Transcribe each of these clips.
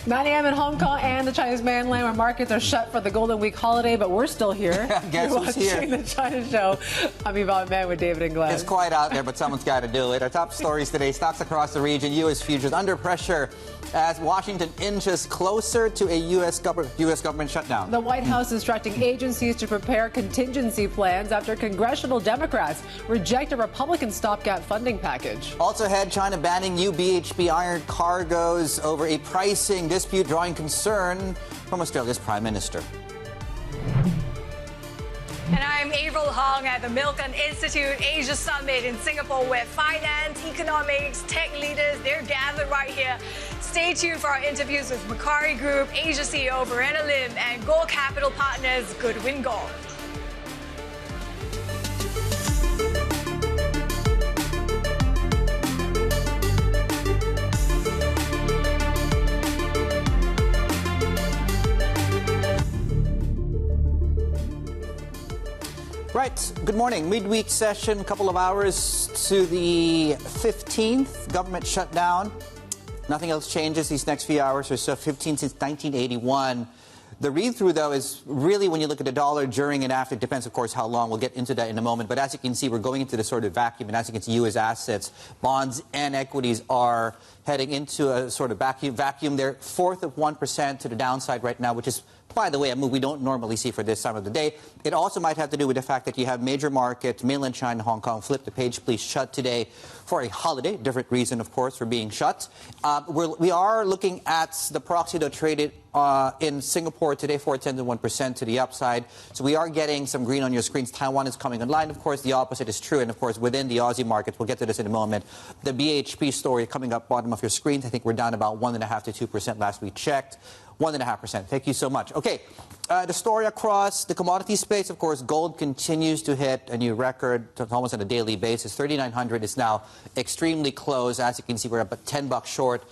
9 a.m. in Hong Kong and the Chinese mainland, where markets are shut for the Golden Week holiday, but we're still here. Guess You're who's watching here? The China Show. I'm Yvonne Man with David and Glenn. It's quiet out there, but someone's got to do it. Our top stories today: stocks across the region, U.S. futures under pressure as Washington inches closer to a U.S. government shutdown. The White House instructing agencies to prepare contingency plans after congressional Democrats reject a Republican stopgap funding package. Also ahead, China banning new BHP iron cargoes over a pricing dispute, drawing concern from Australia's Prime Minister. And I'm Avril Hong at the Milken Institute Asia Summit in Singapore, where finance, economics, tech leaders, they're gathered right here. Stay tuned for our interviews with Macquarie Group, Asia CEO Verena and Gold Capital Partners Goodwin Gold. Right. Good morning. Midweek session, a couple of hours to the 15th. Government shutdown. Nothing else changes these next few hours or so. 15 since 1981. The read-through, though, is really when you look at the dollar during and after. It depends, of course, how long. We'll get into that in a moment. But as you can see, we're going into the sort of vacuum. And as you can see, U.S. assets, bonds, and equities are heading into a sort of vacuum. They're fourth of 1% to the downside right now, which is, by the way, a move we don't normally see for this time of the day. It also might have to do with the fact that you have major markets, mainland China, Hong Kong. Flip the page, please. Shut today for a holiday. Different reason, of course, for being shut. We are looking at the proxy that traded in Singapore today, 4/10 to 1% to the upside. So we are getting some green on your screens. Taiwan is coming online. Of course, the opposite is true. And, of course, within the Aussie market, we'll get to this in a moment. The BHP story coming up bottom of your screens. I think we're down about 1.5% to 2% last we checked. 1.5%. Thank you so much. Okay, the story across the commodity space, of course, gold continues to hit a new record almost on a daily basis. 3,900 is now extremely close. As you can see, we're about $10 short,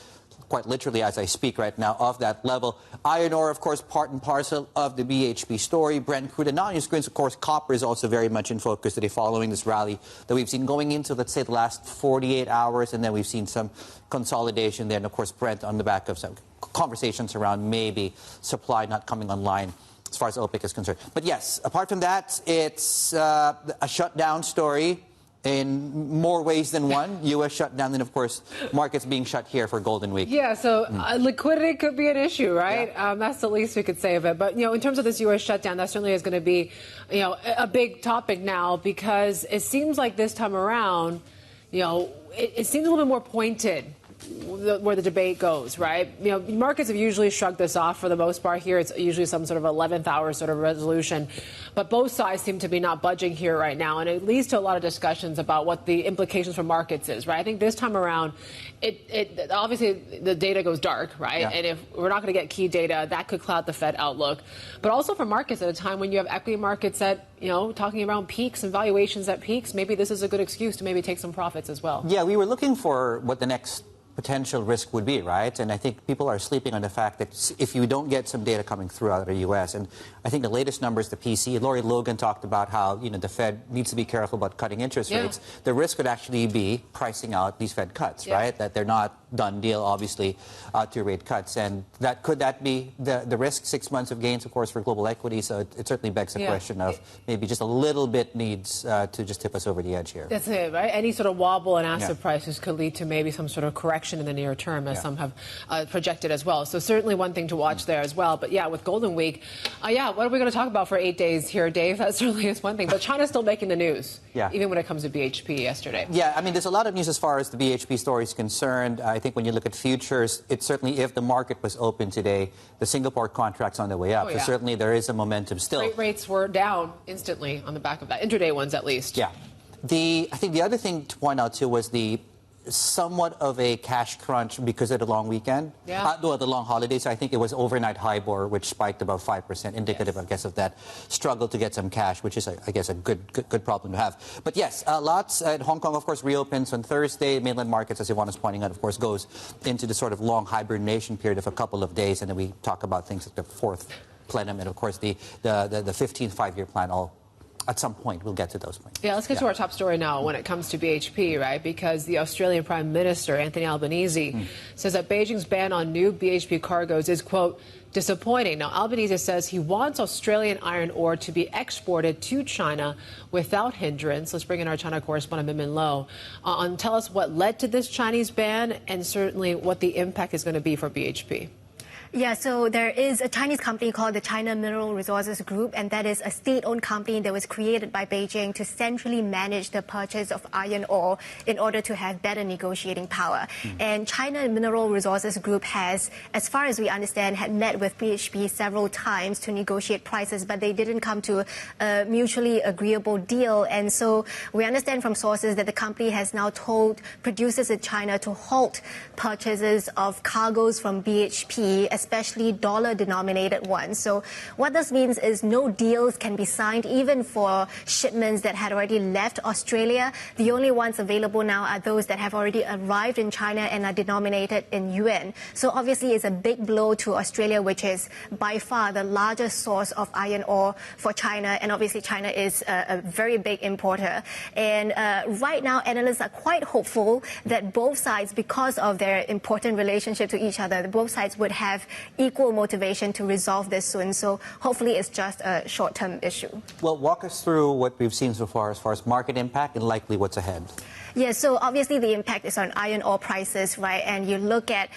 quite literally as I speak right now, of that level. Iron ore, of course, part and parcel of the BHP story. Brent crude and on your screens, of course, copper is also very much in focus today following this rally that we've seen going into, let's say, the last 48 hours, and then we've seen some consolidation there, and of course, Brent on the back of some conversations around maybe supply not coming online as far as OPEC is concerned. But yes, apart from that, it's a shutdown story in more ways than one. U.S. shutdown, and of course, markets being shut here for Golden Week. Yeah, so liquidity could be an issue, right? Yeah. That's the least we could say of it. But, you know, in terms of this U.S. shutdown, that certainly is going to be, you know, a big topic now, because it seems like this time around, you know, it seems a little bit more pointed where the debate goes, right? You know, markets have usually shrugged this off for the most part here. It's usually some sort of 11th hour sort of resolution. But both sides seem to be not budging here right now. And it leads to a lot of discussions about what the implications for markets is, right? I think this time around, it obviously the data goes dark, right? Yeah. And if we're not going to get key data, that could cloud the Fed outlook. But also for markets at a time when you have equity markets at, you know, talking around peaks and valuations at peaks, maybe this is a good excuse to maybe take some profits as well. Yeah, we were looking for what the next potential risk would be, right? And I think people are sleeping on the fact that if you don't get some data coming through out of the U.S., and I think the latest numbers, the PC, Lori Logan talked about how, you know, the Fed needs to be careful about cutting interest rates. The risk would actually be pricing out these Fed cuts, right? That they're not done deal, obviously, to rate cuts. And could that be the risk? 6 months of gains, of course, for global equity. So it certainly begs the question of maybe just a little bit needs to just tip us over the edge here. That's it, right? Any sort of wobble in asset prices could lead to maybe some sort of correction in the near term, as some have projected as well. So certainly one thing to watch there as well. But yeah, with Golden Week, what are we going to talk about for 8 days here, Dave? That certainly is one thing. But China's still making the news, even when it comes to BHP yesterday. Yeah, I mean, there's a lot of news as far as the BHP story is concerned. I think when you look at futures, it's certainly, if the market was open today, the Singapore contract's on the way up. So certainly there is a momentum still. Freight rates were down instantly on the back of that, intraday ones at least. Yeah. I think the other thing to point out, too, was the somewhat of a cash crunch because of the long weekend. The long holidays. I think it was overnight HIBOR, which spiked about 5%, indicative, I guess, of that struggle to get some cash, which is, I guess, a good problem to have. But yes, lots at Hong Kong, of course, reopens on Thursday. Mainland markets, as Yvonne is pointing out, of course, goes into the sort of long hibernation period of a couple of days, and then we talk about things like the fourth plenum and, of course, the 15th five-year plan all at some point. We'll get to those points. Yeah, let's get to our top story now when it comes to BHP, right? Because the Australian Prime Minister, Anthony Albanese, says that Beijing's ban on new BHP cargoes is, quote, disappointing. Now, Albanese says he wants Australian iron ore to be exported to China without hindrance. Let's bring in our China correspondent, Min Lo, and tell us what led to this Chinese ban and certainly what the impact is going to be for BHP. Yeah, so there is a Chinese company called the China Mineral Resources Group, and that is a state-owned company that was created by Beijing to centrally manage the purchase of iron ore in order to have better negotiating power. And China Mineral Resources Group has, as far as we understand, had met with BHP several times to negotiate prices, but they didn't come to a mutually agreeable deal. And so we understand from sources that the company has now told producers in China to halt purchases of cargoes from BHP, especially dollar-denominated ones. So what this means is no deals can be signed even for shipments that had already left Australia. The only ones available now are those that have already arrived in China and are denominated in yuan. So obviously it's a big blow to Australia, which is by far the largest source of iron ore for China. And obviously China is a very big importer. And right now analysts are quite hopeful that both sides, because of their important relationship to each other, both sides would have equal motivation to resolve this soon. So hopefully it's just a short-term issue. Well, walk us through what we've seen so far as market impact and likely what's ahead. Yeah, so obviously the impact is on iron ore prices, right? And you look at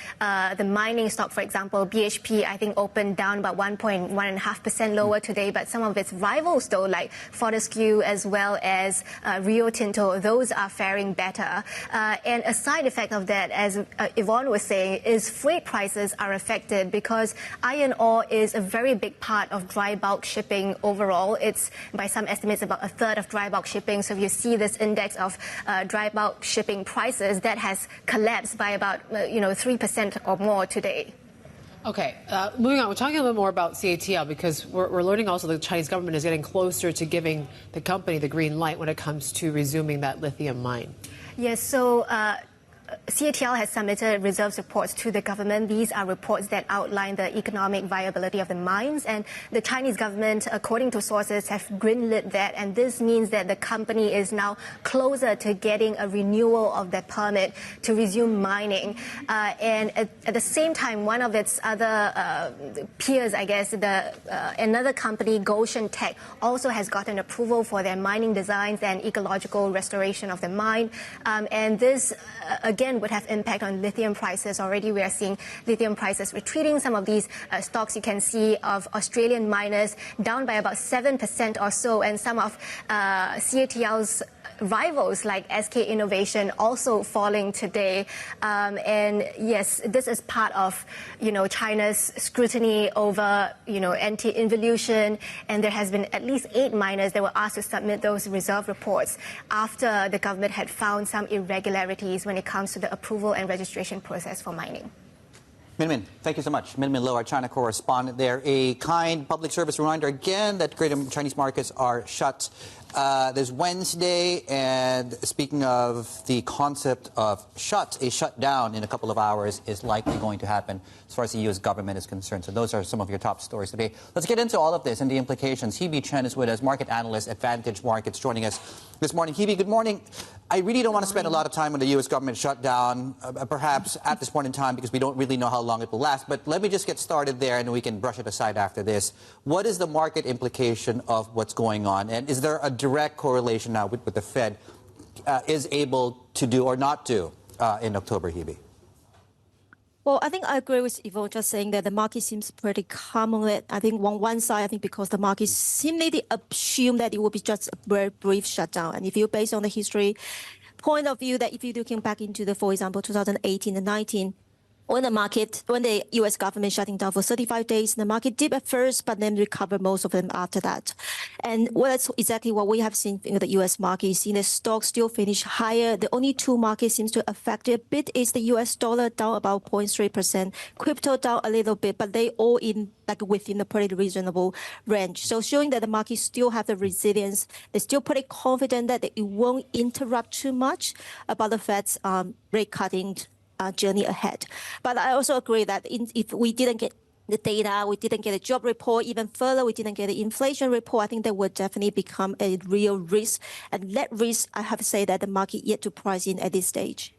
the mining stock, for example, BHP, I think opened down about 1.5% lower today, but some of its rivals, though, like Fortescue as well as Rio Tinto, those are faring better. And a side effect of that, as Yvonne was saying, is freight prices are affected because iron ore is a very big part of dry bulk shipping overall. It's, by some estimates, about a third of dry bulk shipping. So if you see this index of dry bulk shipping prices, that has collapsed by about 3% or more today. Okay, moving on, we're talking a little more about CATL because we're learning also the Chinese government is getting closer to giving the company the green light when it comes to resuming that lithium mine. Yes, so CATL has submitted reserves reports to the government. These are reports that outline the economic viability of the mines, and the Chinese government, according to sources, have greenlit that, and this means that the company is now closer to getting a renewal of their permit to resume mining. And at the same time, one of its other peers, I guess, another company, Goshen Tech, also has gotten approval for their mining designs and ecological restoration of the mine. And this again would have impact on lithium prices. Already we are seeing lithium prices retreating. Some of these stocks you can see of Australian miners down by about 7% or so, and some of CATL's rivals like SK Innovation also falling today. And yes, this is part of China's scrutiny over anti-involution, and there has been at least 8 miners that were asked to submit those reserve reports after the government had found some irregularities when it comes to the approval and registration process for mining. Min, thank you so much. Min Lo, our China correspondent there. A kind public service reminder again that greater Chinese markets are shut this Wednesday. And speaking of the concept of a shutdown in a couple of hours is likely going to happen as far as the U.S. government is concerned. So those are some of your top stories today. Let's get into all of this and the implications. Hebe Chen is with us, market analyst at Vantage Markets, joining us this morning. Hebe, good morning. I really don't want to spend a lot of time on the U.S. government shutdown, perhaps at this point in time, because we don't really know how long it will last. But let me just get started there, and we can brush it aside after this. What is the market implication of what's going on? And is there a direct correlation now with what the Fed is able to do or not do in October, Hebe? Well, I think I agree with Yvonne just saying that the market seems pretty calm on it. I think on one side, I think because the market seemingly assume that it will be just a very brief shutdown. And if you based on the history point of view, that if you're looking back into for example, 2018 and 19, when the U.S. government shutting down for 35 days, the market dipped at first, but then recovered most of them after that. And that's exactly what we have seen in the U.S. market. You've seen the stock still finish higher. The only two markets seems to affect it a bit is the U.S. dollar down about 0.3%, crypto down a little bit, but they all within a pretty reasonable range. So showing that the market still have the resilience, they're still pretty confident that it won't interrupt too much about the Fed's rate cutting journey ahead. But I also agree that if we didn't get the data. We didn't get a job report. Even further, we didn't get an inflation report. I think that would definitely become a real risk. And that risk, I have to say that the market yet to price in at this stage.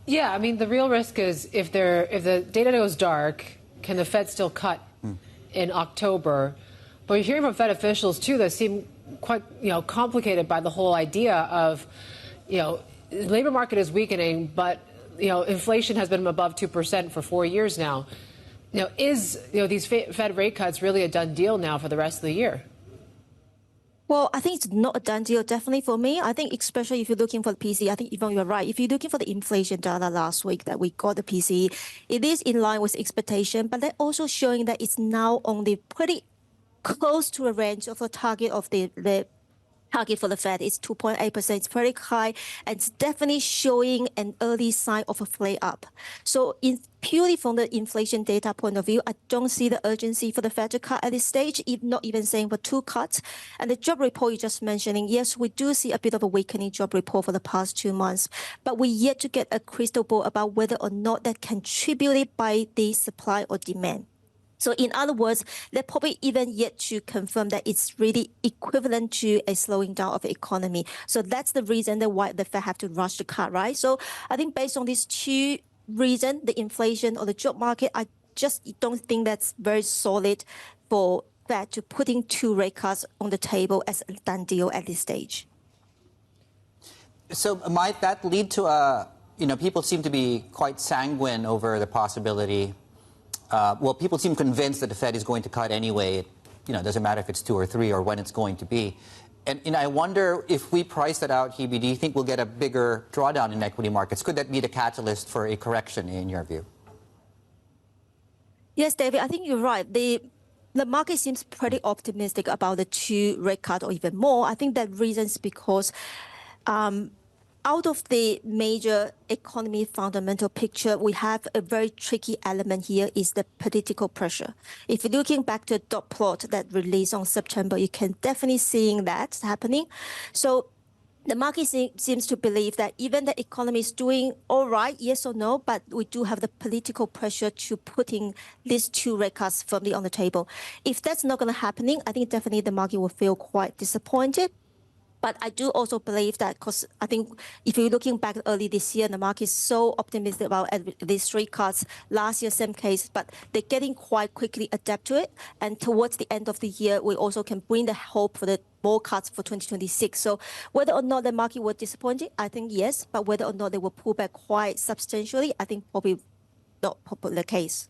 Yeah, I mean, the real risk is if the data goes dark, can the Fed still cut in October? But you're hearing from Fed officials, too, that seem quite, complicated by the whole idea of, the labor market is weakening, but, inflation has been above 2% for 4 years now. Is, these Fed rate cuts really a done deal now for the rest of the year? Well, I think it's not a done deal, definitely for me. I think especially if you're looking for the PCE, I think, Yvonne, you're right. If you're looking for the inflation data last week that we got the PCE, it is in line with expectation, but they're also showing that it's now only pretty close to a range of a target of the target for the Fed is 2.8%. It's pretty high, and it's definitely showing an early sign of a flare up. So purely from the inflation data point of view, I don't see the urgency for the Fed to cut at this stage, if not even saying for 2 cuts. And the job report you're just mentioning, yes, we do see a bit of a weakening job report for the past 2 months, but we yet to get a crystal ball about whether or not that contributed by the supply or demand. So in other words, they're probably even yet to confirm that it's really equivalent to a slowing down of the economy. So that's the reason that why the Fed have to rush to cut, right? So I think based on these 2 reasons, the inflation or the job market, I just don't think that's very solid for Fed to putting 2 rate cuts on the table as a done deal at this stage. So might that lead to people seem to be quite sanguine over the possibility. People seem convinced that the Fed is going to cut anyway. It doesn't matter if it's 2 or 3 or when it's going to be. And I wonder if we price that out, Hebe, do you think we'll get a bigger drawdown in equity markets? Could that be the catalyst for a correction in your view? Yes, David, I think you're right. The market seems pretty optimistic about the 2 rate cut or even more. I think that reason is because out of the major economy fundamental picture, we have a very tricky element here is the political pressure. If you're looking back to a dot plot that released on September, you can definitely seeing that happening. So the market seems to believe that even the economy is doing all right, yes or no, but we do have the political pressure to putting these 2 rate cuts firmly on the table. If that's not going to happening, I think definitely the market will feel quite disappointed. But I do also believe that because I think if you're looking back early this year, the market is so optimistic about these 3 cuts. Last year, same case, but they're getting quite quickly adapt to it. And towards the end of the year, we also can bring the hope for the more cuts for 2026. So whether or not the market will disappoint it, I think yes. But whether or not they will pull back quite substantially, I think probably not the case.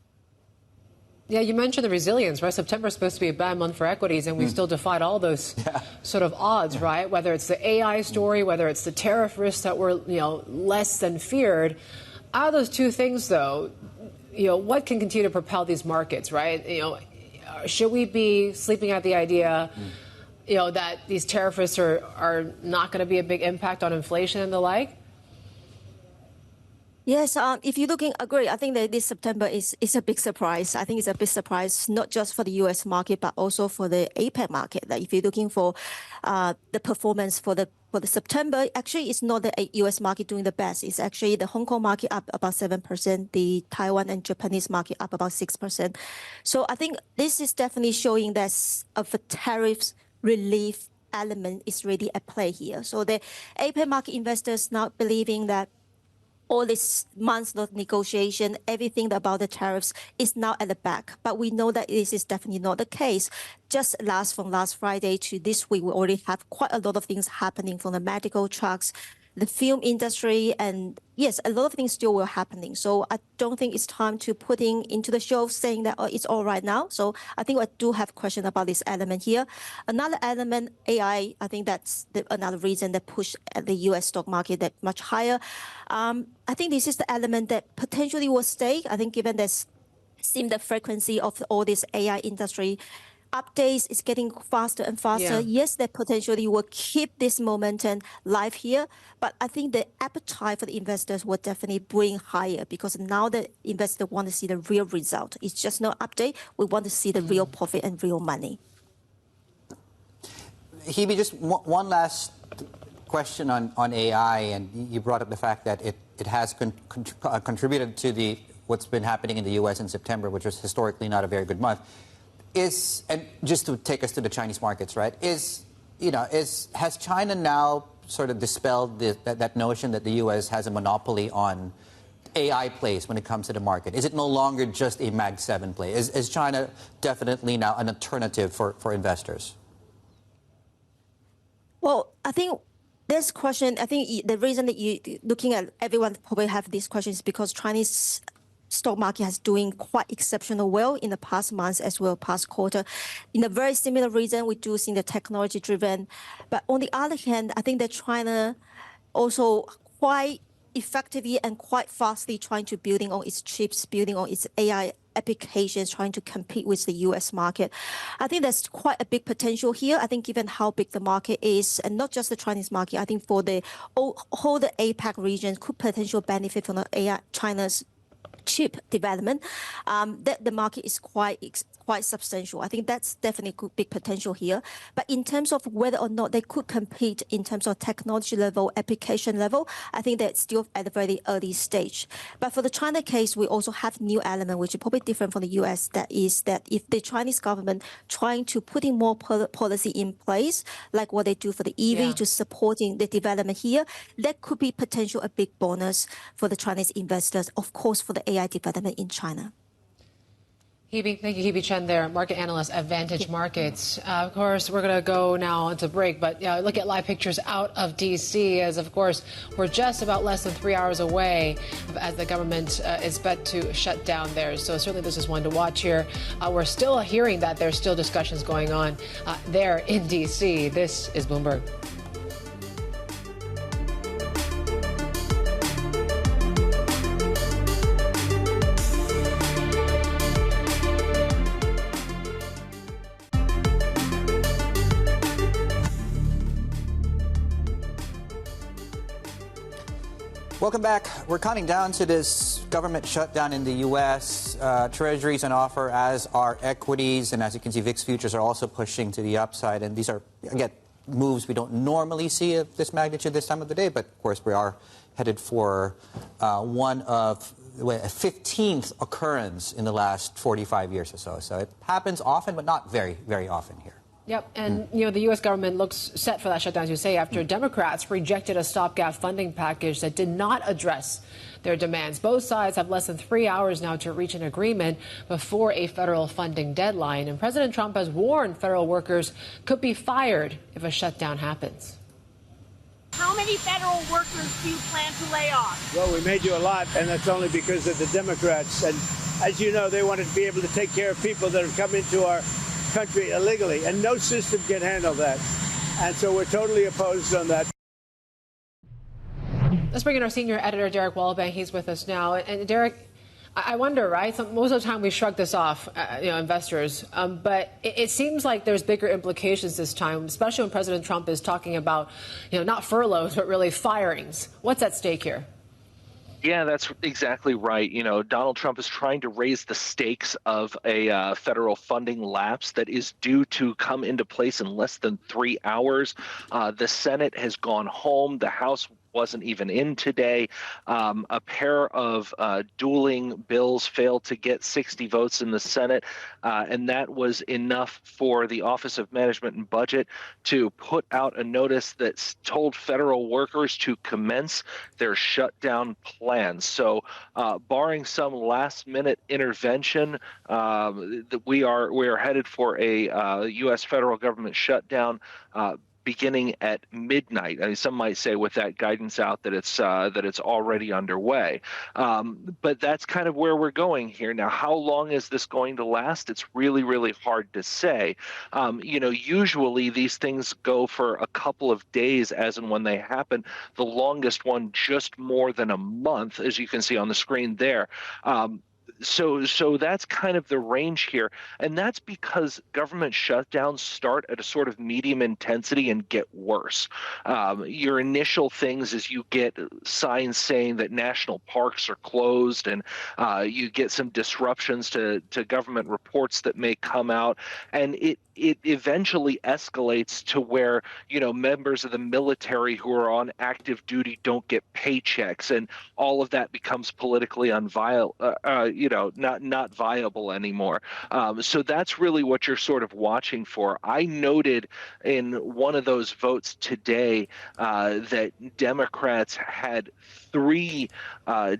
Yeah, you mentioned the resilience, right? September is supposed to be a bad month for equities, and we still defied all those sort of odds, right? Whether it's the AI story, whether it's the tariff risks that were, less than feared. Out of those 2 things, though, what can continue to propel these markets, right? Should we be sleeping at the idea, that these tariff risks are not going to be a big impact on inflation and the like? Yes, if you're looking, agree. I think that this September is a big surprise. I think it's a big surprise, not just for the U.S. market, but also for the APEC market. That if you're looking for the performance for the September, actually, it's not the U.S. market doing the best. It's actually the Hong Kong market up about 7%, the Taiwan and Japanese market up about 6%. So I think this is definitely showing that of a tariffs relief element is really at play here. So the APEC market investors now believing that all this months of negotiation, everything about the tariffs is now at the back. But we know that this is definitely not the case. Just from last Friday to this week, we already have quite a lot of things happening from the medical trucks, the film industry, and yes, a lot of things still were happening. So I don't think it's time to putting into the show saying that it's all right now. So I think I do have question about this element here. Another element, AI, I think that's another reason that pushed the U.S. stock market that much higher. I think this is the element that potentially will stay. I think given this seem the frequency of all this AI industry updates is getting faster and faster. Yeah. Yes, that potentially will keep this momentum live here, but I think the appetite for the investors will definitely bring higher because now the investors want to see the real result. It's just no update. We want to see the real profit and real money. Hebe, just one last question on AI, and you brought up the fact that it has contributed to the what's been happening in the U.S. in September, which was historically not a very good month, and just to take us to the Chinese markets, right, has China now sort of dispelled that notion that the U.S. has a monopoly on AI plays when it comes to the market? Is it no longer just a Mag 7 play? Is China definitely now an alternative for investors? Well, I think this question, I think the reason that you looking at everyone probably have these questions because Chinese stock market has doing quite exceptional well in the past months as well past quarter. In a very similar reason, we do see the technology driven. But on the other hand, I think that China also quite effectively and quite fastly trying to building on its chips, building on its AI applications, trying to compete with the US market. I think there's quite a big potential here. I think given how big the market is, and not just the Chinese market, I think for the whole the APAC region could potentially benefit from the AI China's chip development, that the market is quite substantial. I think that's definitely big potential here. But in terms of whether or not they could compete in terms of technology level, application level, I think that's still at a very early stage. But for the China case, we also have new element, which is probably different from the US, that is that if the Chinese government trying to put in more policy in place, like what they do for the EV to supporting the development here, that could be potential a big bonus for the Chinese investors, of course, for the AI development in China. Hebe, thank you, Hebe Chen there, market analyst at Vantage Markets. Of course, we're going to go now into break, but look at live pictures out of D.C. as, of course, we're just about less than 3 hours away as the government is bet to shut down there. So certainly this is one to watch here. We're still hearing that there's still discussions going on there in D.C. This is Bloomberg. Welcome back. We're counting down to this government shutdown in the U.S. Treasuries on offer, as are equities. And as you can see, VIX futures are also pushing to the upside. And these are, again, moves we don't normally see of this magnitude this time of the day. But, of course, we are headed for one of a 15th occurrence in the last 45 years or so. So it happens often, but not very, very often here. Yep, and the U.S. government looks set for that shutdown, as you say, after Democrats rejected a stopgap funding package that did not address their demands. Both sides have less than 3 hours now to reach an agreement before a federal funding deadline. And President Trump has warned federal workers could be fired if a shutdown happens. How many federal workers do you plan to lay off? Well, we made you a lot, and that's only because of the Democrats. And as you know, they wanted to be able to take care of people that have come into our country illegally, and no system can handle that. And so we're totally opposed on that. Let's bring in our senior editor, Derek Wallbank. He's with us now. And Derek, I wonder, right? So most of the time we shrug this off, investors, but it seems like there's bigger implications this time, especially when President Trump is talking about, not furloughs, but really firings. What's at stake here? Yeah, that's exactly right. Donald Trump is trying to raise the stakes of a federal funding lapse that is due to come into place in less than 3 hours. The Senate has gone home. The House wasn't even in today. A pair of dueling bills failed to get 60 votes in the Senate, and that was enough for the Office of Management and Budget to put out a notice that told federal workers to commence their shutdown plans. So barring some last-minute intervention, we are headed for a U.S. federal government shutdown beginning at midnight. I mean, some might say with that guidance out that it's already underway. But that's kind of where we're going here. Now, how long is this going to last? It's really, really hard to say. Usually these things go for a couple of days as and when they happen. The longest one just more than a month, as you can see on the screen there. So that's kind of the range here, and that's because government shutdowns start at a sort of medium intensity and get worse. Your initial things is you get signs saying that national parks are closed, and you get some disruptions to government reports that may come out, and it eventually escalates to where, members of the military who are on active duty don't get paychecks, and all of that becomes politically not viable anymore. So that's really what you're sort of watching for. I noted in one of those votes today that Democrats had 3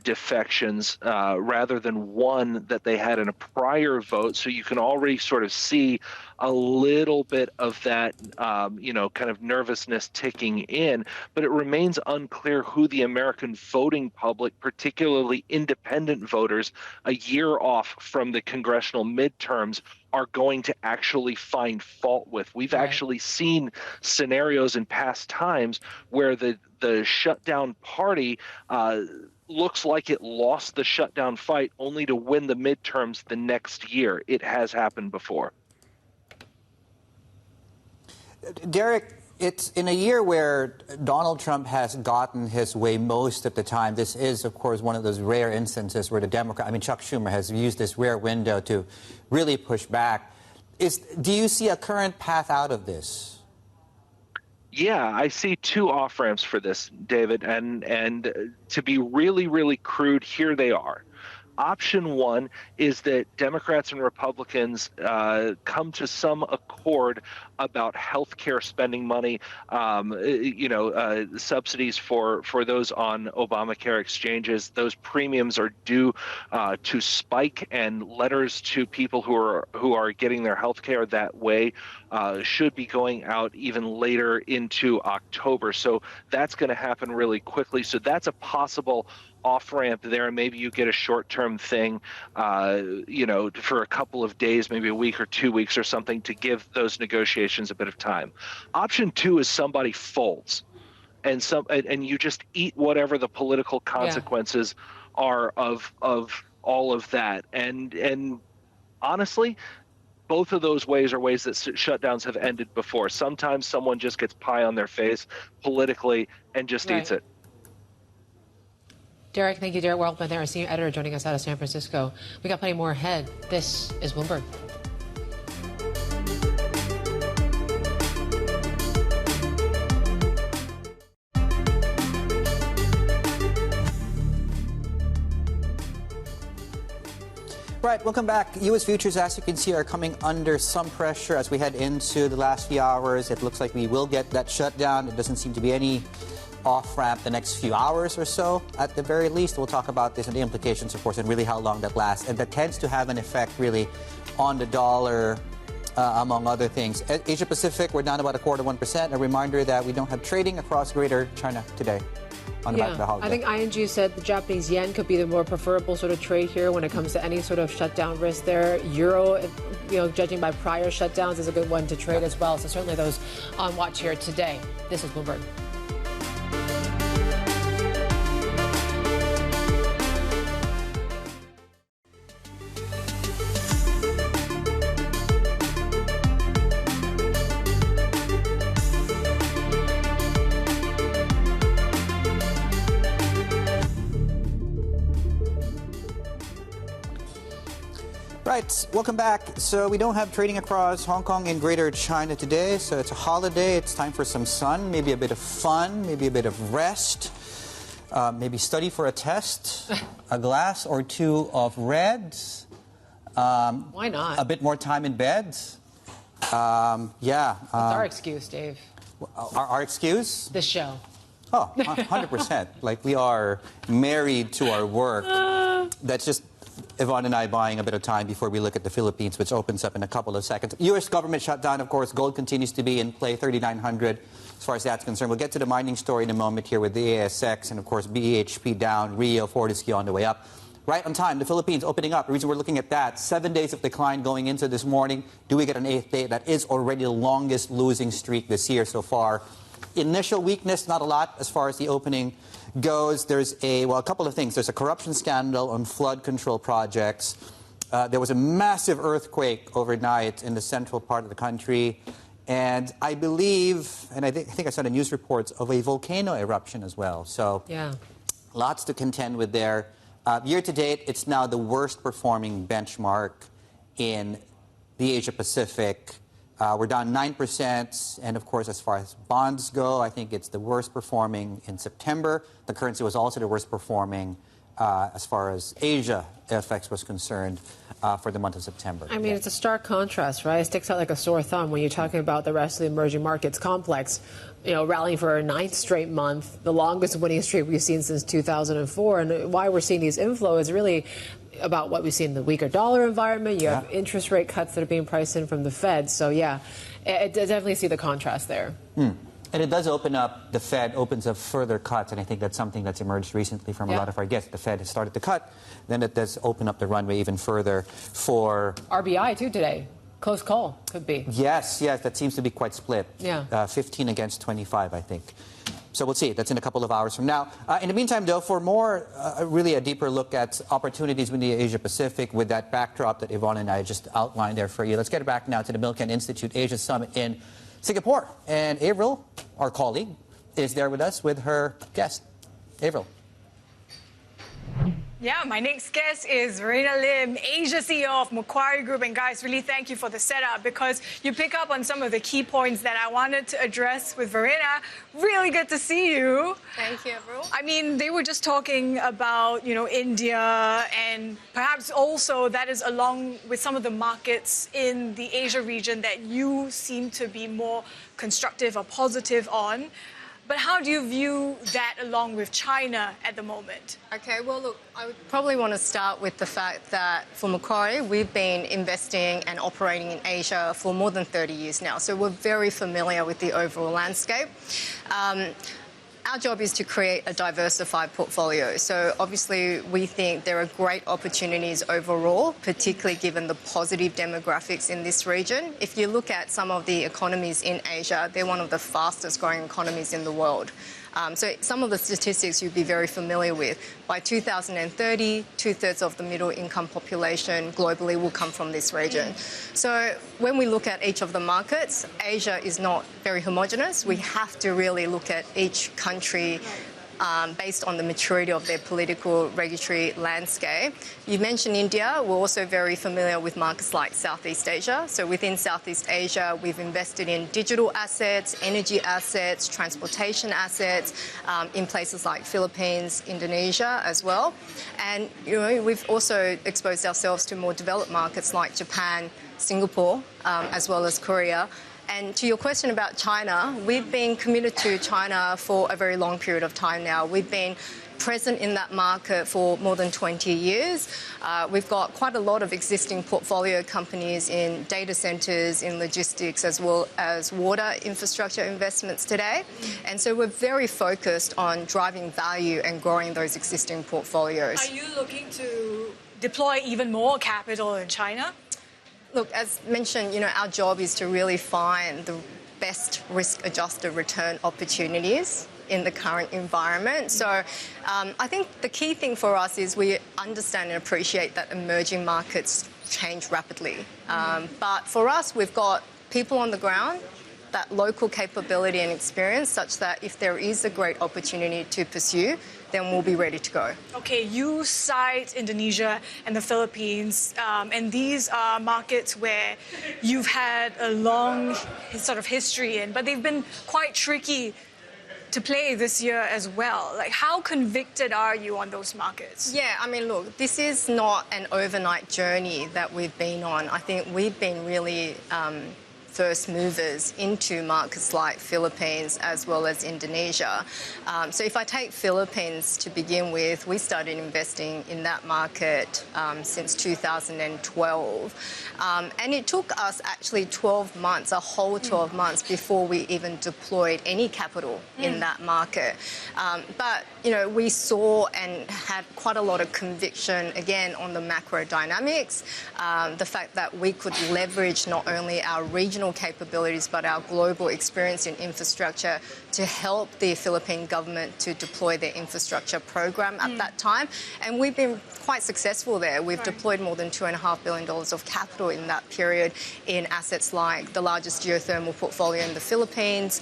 defections rather than 1 that they had in a prior vote. So you can already sort of see a little bit of that, kind of nervousness ticking in, but it remains unclear who the American voting public, particularly independent voters, a year off from the congressional midterms, are going to actually find fault with. We've actually seen scenarios in past times where the shutdown party looks like it lost the shutdown fight only to win the midterms the next year. It has happened before. Derek, it's in a year where Donald Trump has gotten his way most of the time. This is, of course, one of those rare instances where Chuck Schumer has used this rare window to really push back. Do you see a current path out of this? Yeah, I see 2 off-ramps for this, David, and to be really, really crude, here they are. Option 1 is that Democrats and Republicans come to some accord about health care spending money, subsidies for those on Obamacare exchanges. Those premiums are due to spike, and letters to people who are getting their health care that way should be going out even later into October. So that's going to happen really quickly. So that's a possible off-ramp there. Maybe you get a short-term thing, for a couple of days, maybe a week or 2 weeks or something, to give those negotiations a bit of time. Option 2 is somebody folds, and you just eat whatever the political consequences are of all of that. And honestly, both of those ways are ways that shutdowns have ended before. Sometimes someone just gets pie on their face politically and just eats it. Derek, thank you. Derek Waldman there, our senior editor, joining us out of San Francisco. We got plenty more ahead. This is Bloomberg. Right, welcome back. U.S. futures, as you can see, are coming under some pressure as we head into the last few hours. It looks like we will get that shutdown. It doesn't seem to be any off-ramp the next few hours or so, at the very least. We'll talk about this and the implications, of course, and really how long that lasts. And that tends to have an effect, really, on the dollar, among other things. Asia Pacific, we're down about 0.25%. A reminder that we don't have trading across Greater China today. On the back of the holiday. I think ING said the Japanese yen could be the more preferable sort of trade here when it comes to any sort of shutdown risk there. Euro, judging by prior shutdowns, is a good one to trade as well. So certainly those on watch here today. This is Bloomberg. Right, welcome back. So we don't have trading across Hong Kong and Greater China today. So it's a holiday. It's time for some sun, maybe a bit of fun, maybe a bit of rest, maybe study for a test, a glass or 2 of reds. Why not? A bit more time in bed. That's our excuse, Dave. Our excuse? This show. Oh, 100%. Like, we are married to our work. That's just Yvonne and I buying a bit of time before we look at the Philippines, which opens up in a couple of seconds. U.S. government shutdown, of course. Gold continues to be in play, 3,900 as far as that's concerned. We'll get to the mining story in a moment here with the ASX and, of course, BHP down, Rio, Fortescue on the way up. Right on time, the Philippines opening up. The reason we're looking at that, 7 days of decline going into this morning. Do we get an 8th day? That is already the longest losing streak this year so far. Initial weakness, not a lot as far as the opening goes. There's a couple of things. There's a corruption scandal on flood control projects. There was a massive earthquake overnight in the central part of the country. And I believe, and I think I saw the news reports of a volcano eruption as well. So lots to contend with there. Year to date, it's now the worst performing benchmark in the Asia Pacific. We're down 9%. And of course, as far as bonds go, I think it's the worst performing in September. The currency was also the worst performing as far as Asia FX was concerned for the month of September. I mean, it's a stark contrast, right? It sticks out like a sore thumb when you're talking about the rest of the emerging markets complex, rallying for a 9th straight month, the longest winning streak we've seen since 2004. And why we're seeing these inflows is really about what we've seen in the weaker dollar environment. You have interest rate cuts that are being priced in from the Fed. So, I definitely see the contrast there. And it does open up, the Fed opens up further cuts, and I think that's something that's emerged recently from a lot of our guests. The Fed has started to cut, then it does open up the runway even further for... RBI, too, today. Close call, could be. Yes, that seems to be quite split. 15 against 25, I think. So we'll see. That's in a couple of hours from now. In the meantime, though, for more, really a deeper look at opportunities within the Asia-Pacific with that backdrop that Yvonne and I just outlined there for you, let's get back now to the Milken Institute Asia Summit in Singapore. And Avril, our colleague, is there with us with her guest. Avril. Yeah, my next guest is Verena Lim, Asia CEO of Macquarie Group. And guys, really thank you for the setup because you pick up on some of the key points that I wanted to address with Verena. Really good to see you. Thank you, Avril. I mean, they were just talking about, India, and perhaps also that is along with some of the markets in the Asia region that you seem to be more constructive or positive on. But how do you view that along with China at the moment? Okay, well, look, I would probably want to start with the fact that for Macquarie, we've been investing and operating in Asia for more than 30 years now. So we're very familiar with the overall landscape. Our job is to create a diversified portfolio. So obviously, we think there are great opportunities overall, particularly given the positive demographics in this region. If you look at some of the economies in Asia, they're one of the fastest growing economies in the world. So some of the statistics you'd be very familiar with. By 2030, 2/3 of the middle income population globally will come from this region. So when we look at each of the markets, Asia is not very homogenous. We have to really look at each country based on the maturity of their political regulatory landscape. You mentioned India. We're also very familiar with markets like Southeast Asia. So within Southeast Asia, we've invested in digital assets, energy assets, transportation assets in places like Philippines, Indonesia as well. And we've also exposed ourselves to more developed markets like Japan, Singapore, as well as Korea. And to your question about China, we've been committed to China for a very long period of time now. We've been present in that market for more than 20 years. We've got quite a lot of existing portfolio companies in data centres, in logistics, as well as water infrastructure investments today. And so we're very focused on driving value and growing those existing portfolios. Are you looking to deploy even more capital in China? Look, as mentioned, our job is to really find the best risk-adjusted return opportunities in the current environment. So I think the key thing for us is we understand and appreciate that emerging markets change rapidly. But for us, we've got people on the ground, that local capability and experience such that if there is a great opportunity to pursue, then we'll be ready to go. Okay, you cite Indonesia and the Philippines, and these are markets where you've had a long sort of history in, but they've been quite tricky to play this year as well. Like, how convicted are you on those markets? Yeah, I mean, look, this is not an overnight journey that we've been on. I think we've been really first movers into markets like Philippines as well as Indonesia. So if I take Philippines to begin with, we started investing in that market since 2012. And it took us actually 12 months, a whole 12 months before we even deployed any capital in that market. But, we saw and had quite a lot of conviction, again, on the macro dynamics, the fact that we could leverage not only our regional regional capabilities, but our global experience in infrastructure to help the Philippine government to deploy their infrastructure program at that time. And we've been quite successful there. We've deployed more than $2.5 billion of capital in that period in assets like the largest geothermal portfolio in the Philippines,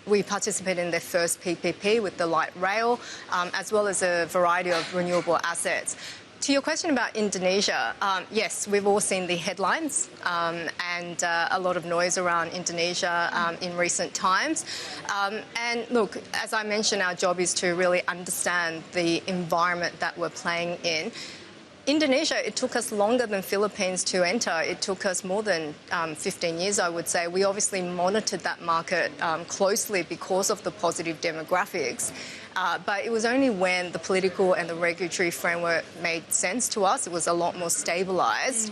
we participated in their first PPP with the light rail, as well as a variety of renewable assets. To your question about Indonesia, yes, we've all seen the headlines and a lot of noise around Indonesia in recent times. And look, as I mentioned, our job is to really understand the environment that we're playing in. Indonesia, it took us longer than Philippines to enter. It took us more than 15 years, I would say. We obviously monitored that market closely because of the positive demographics. But it was only when the political and the regulatory framework made sense to us, it was a lot more stabilised.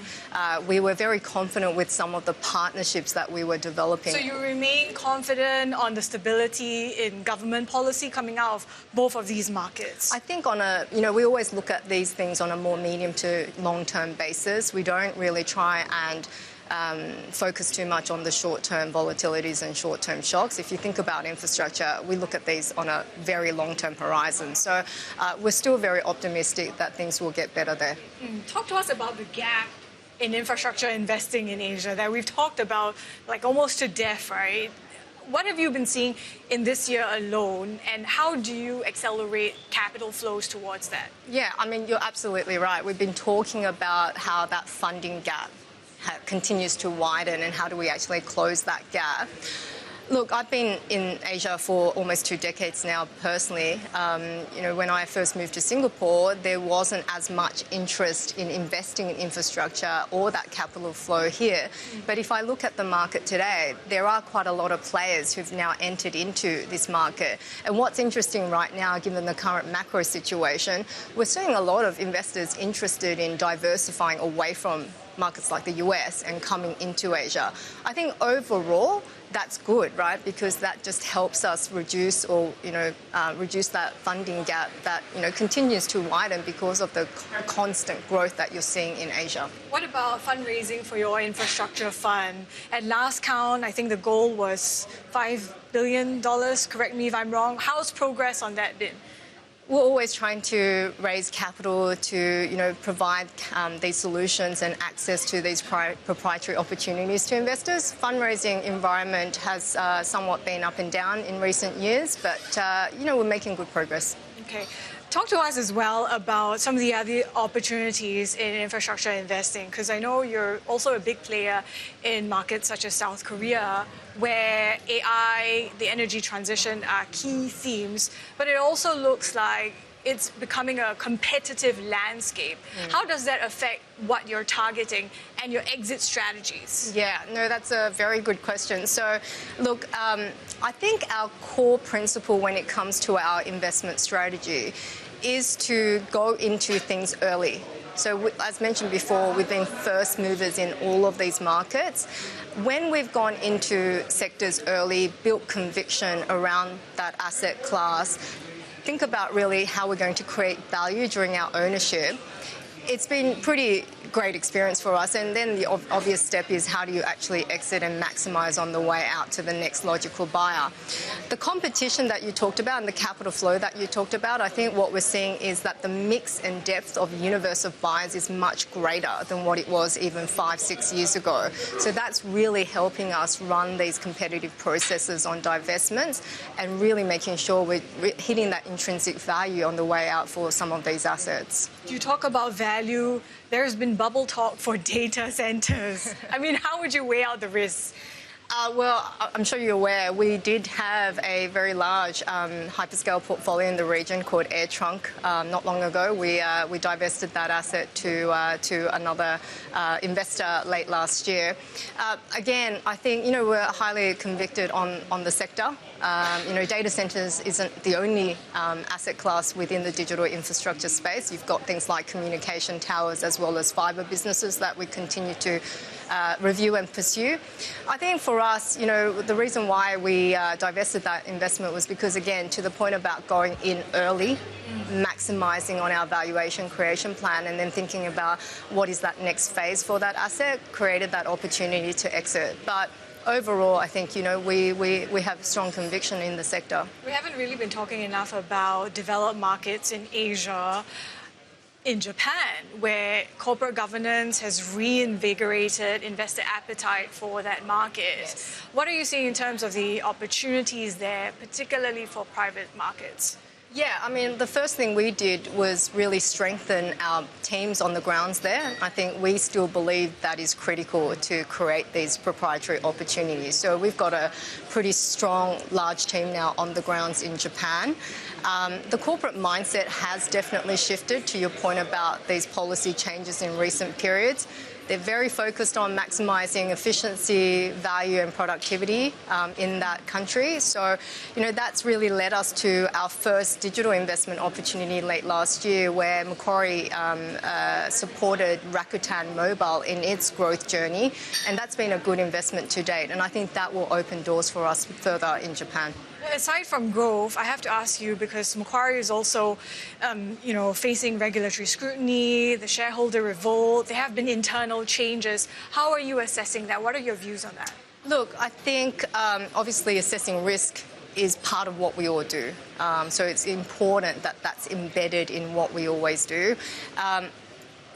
We were very confident with some of the partnerships that we were developing. So you remain confident on the stability in government policy coming out of both of these markets? I think we always look at these things on a more medium to long-term basis. We don't really try and focus too much on the short-term volatilities and short-term shocks. If you think about infrastructure, we look at these on a very long-term horizon. So we're still very optimistic that things will get better there. Talk to us about the gap in infrastructure investing in Asia that we've talked about like almost to death, right? What have you been seeing in this year alone, and how do you accelerate capital flows towards that? Yeah, I mean, you're absolutely right. We've been talking about how that funding gap continues to widen and how do we actually close that gap. Look, I've been in Asia for almost 2 decades now personally. When I first moved to Singapore, there wasn't as much interest in investing in infrastructure or that capital flow here. But if I look at the market today, there are quite a lot of players who've now entered into this market. And what's interesting right now, given the current macro situation, we're seeing a lot of investors interested in diversifying away from markets like the US and coming into Asia. I think overall, that's good, right? Because that just helps us reduce that funding gap that, continues to widen because of the constant growth that you're seeing in Asia. What about fundraising for your infrastructure fund? At last count, I think the goal was $5 billion. Correct me if I'm wrong. How's progress on that been? We're always trying to raise capital to, provide these solutions and access to these proprietary opportunities to investors. Fundraising environment has somewhat been up and down in recent years, but, we're making good progress. Okay. Talk to us as well about some of the other opportunities in infrastructure investing, because I know you're also a big player in markets such as South Korea, where AI, the energy transition are key themes, but it also looks like it's becoming a competitive landscape. How does that affect what you're targeting and your exit strategies? Yeah, no, that's a very good question. So, look, I think our core principle when it comes to our investment strategy is to go into things early. So, as mentioned before, we've been first movers in all of these markets. When we've gone into sectors early, built conviction around that asset class, think about really how we're going to create value during our ownership. It's been pretty great experience for us, and then the obvious step is how do you actually exit and maximise on the way out to the next logical buyer. The competition that you talked about and the capital flow that you talked about, I think what we're seeing is that the mix and depth of universe of buyers is much greater than what it was even 5-6 years ago. So that's really helping us run these competitive processes on divestments and really making sure we're hitting that intrinsic value on the way out for some of these assets. You talk about value. There's been bubble talk for data centers. I mean, how would you weigh out the risks? Well, I'm sure you're aware, we did have a very large hyperscale portfolio in the region called AirTrunk not long ago. We divested that asset to another investor late last year. Again, I think, we're highly convicted on the sector. Data centers isn't the only asset class within the digital infrastructure space. You've got things like communication towers as well as fibre businesses that we continue to review and pursue. I think for for us, the reason why we divested that investment was because, again, to the point about going in early, maximising on our valuation creation plan, and then thinking about what is that next phase for that asset, created that opportunity to exit. But overall, I think, we have strong conviction in the sector. We haven't really been talking enough about developed markets in Asia, in Japan, where corporate governance has reinvigorated investor appetite for that market. Yes. What are you seeing in terms of the opportunities there, particularly for private markets? Yeah, I mean, the first thing we did was really strengthen our teams on the grounds there. I think we still believe that is critical to create these proprietary opportunities. So we've got a pretty strong, large team now on the grounds in Japan. The corporate mindset has definitely shifted, to your point about these policy changes in recent periods. They're very focused on maximising efficiency, value and productivity in that country. So, that's really led us to our first digital investment opportunity late last year, where Macquarie supported Rakuten Mobile in its growth journey. And that's been a good investment to date. And I think that will open doors for us further in Japan. Aside from growth, I have to ask you, because Macquarie is also, facing regulatory scrutiny, the shareholder revolt. There have been internal changes. How are you assessing that? What are your views on that? Look, I think obviously assessing risk is part of what we all do. So it's important that that's embedded in what we always do.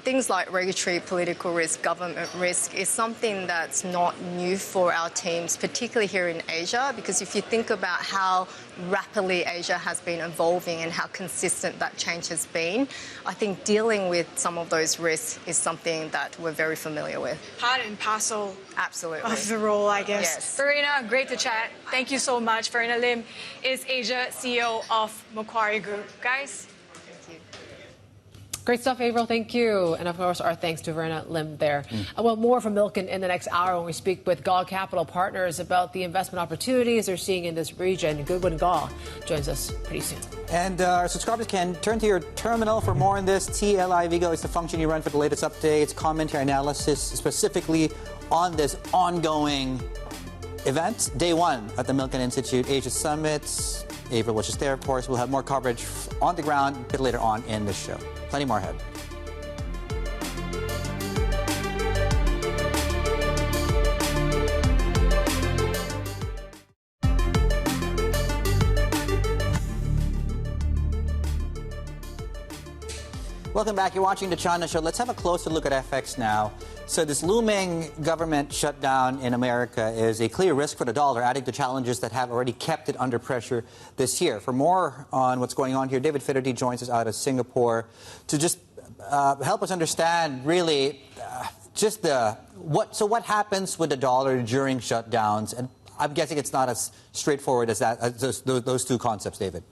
Things like regulatory, political risk, government risk is something that's not new for our teams, particularly here in Asia, because if you think about how rapidly Asia has been evolving and how consistent that change has been, I think dealing with some of those risks is something that we're very familiar with. Part and parcel Absolutely. of the role, I guess. Yes. Verena, great to chat. Thank you so much. Verena Lim is Asia CEO of Macquarie Group. Guys. Great stuff, April. Thank you. And, of course, our thanks to Verena Lim there. Well, more from Milken in the next hour when we speak with Gaw Capital Partners about the investment opportunities they're seeing in this region. Goodwin Gaw joins us pretty soon. And our subscribers can turn to your terminal for more on this. TLI Vigo is the function you run for the latest updates, commentary, analysis, specifically on this ongoing event. Day one at the Milken Institute Asia Summit. April was just there, of course. We'll have more coverage on the ground a bit later on in the show. Plenty more ahead. Welcome back. You're watching the China Show. Let's have a closer look at FX now. So this looming government shutdown in America is a clear risk for the dollar, adding to challenges that have already kept it under pressure this year. For more on what's going on here, David Fitterty joins us out of Singapore to just help us understand really what happens with the dollar during shutdowns. And I'm guessing it's not as straightforward as that, as those two concepts, David.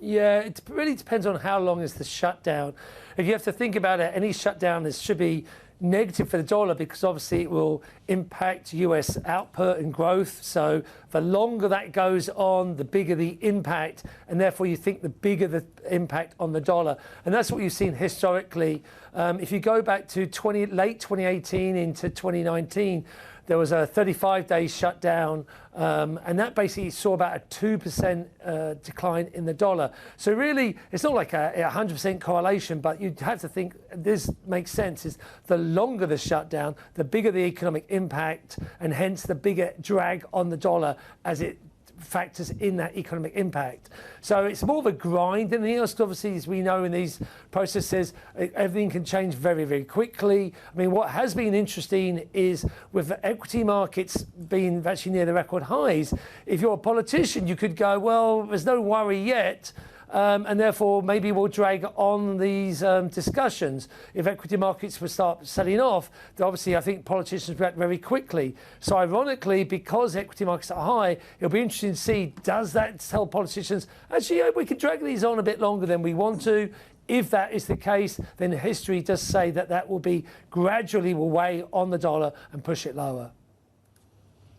Yeah, it really depends on how long is the shutdown. If you have to think about it, any shutdown should be negative for the dollar because obviously it will impact US output and growth. So the longer that goes on, the bigger the impact, and therefore you think the bigger the impact on the dollar. And that's what you've seen historically. If you go back to late 2018 into 2019, there was a 35-day shutdown, and that basically saw about a 2% decline in the dollar. So really, it's not like a 100% correlation, but you'd have to think this makes sense. Is the longer the shutdown, the bigger the economic impact, and hence the bigger drag on the dollar as it factors in that economic impact. So it's more of a grind than anything else. Obviously, as we know in these processes, everything can change very, very quickly. I mean, what has been interesting is with the equity markets being actually near the record highs, if you're a politician, you could go, well, there's no worry yet. And therefore, maybe we'll drag on these discussions. If equity markets will start selling off, then obviously I think politicians react very quickly. So ironically, because equity markets are high, it'll be interesting to see, does that tell politicians, actually, we can drag these on a bit longer than we want to? If that is the case, then history does say that that will be gradually will weigh on the dollar and push it lower.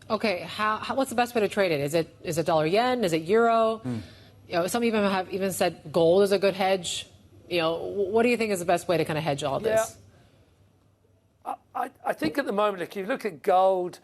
Okay, what's the best way to trade it? Is it dollar yen? Is it euro? Some even have said gold is a good hedge. What do you think is the best way to kind of hedge all this? Yeah. I think at the moment, if you look at gold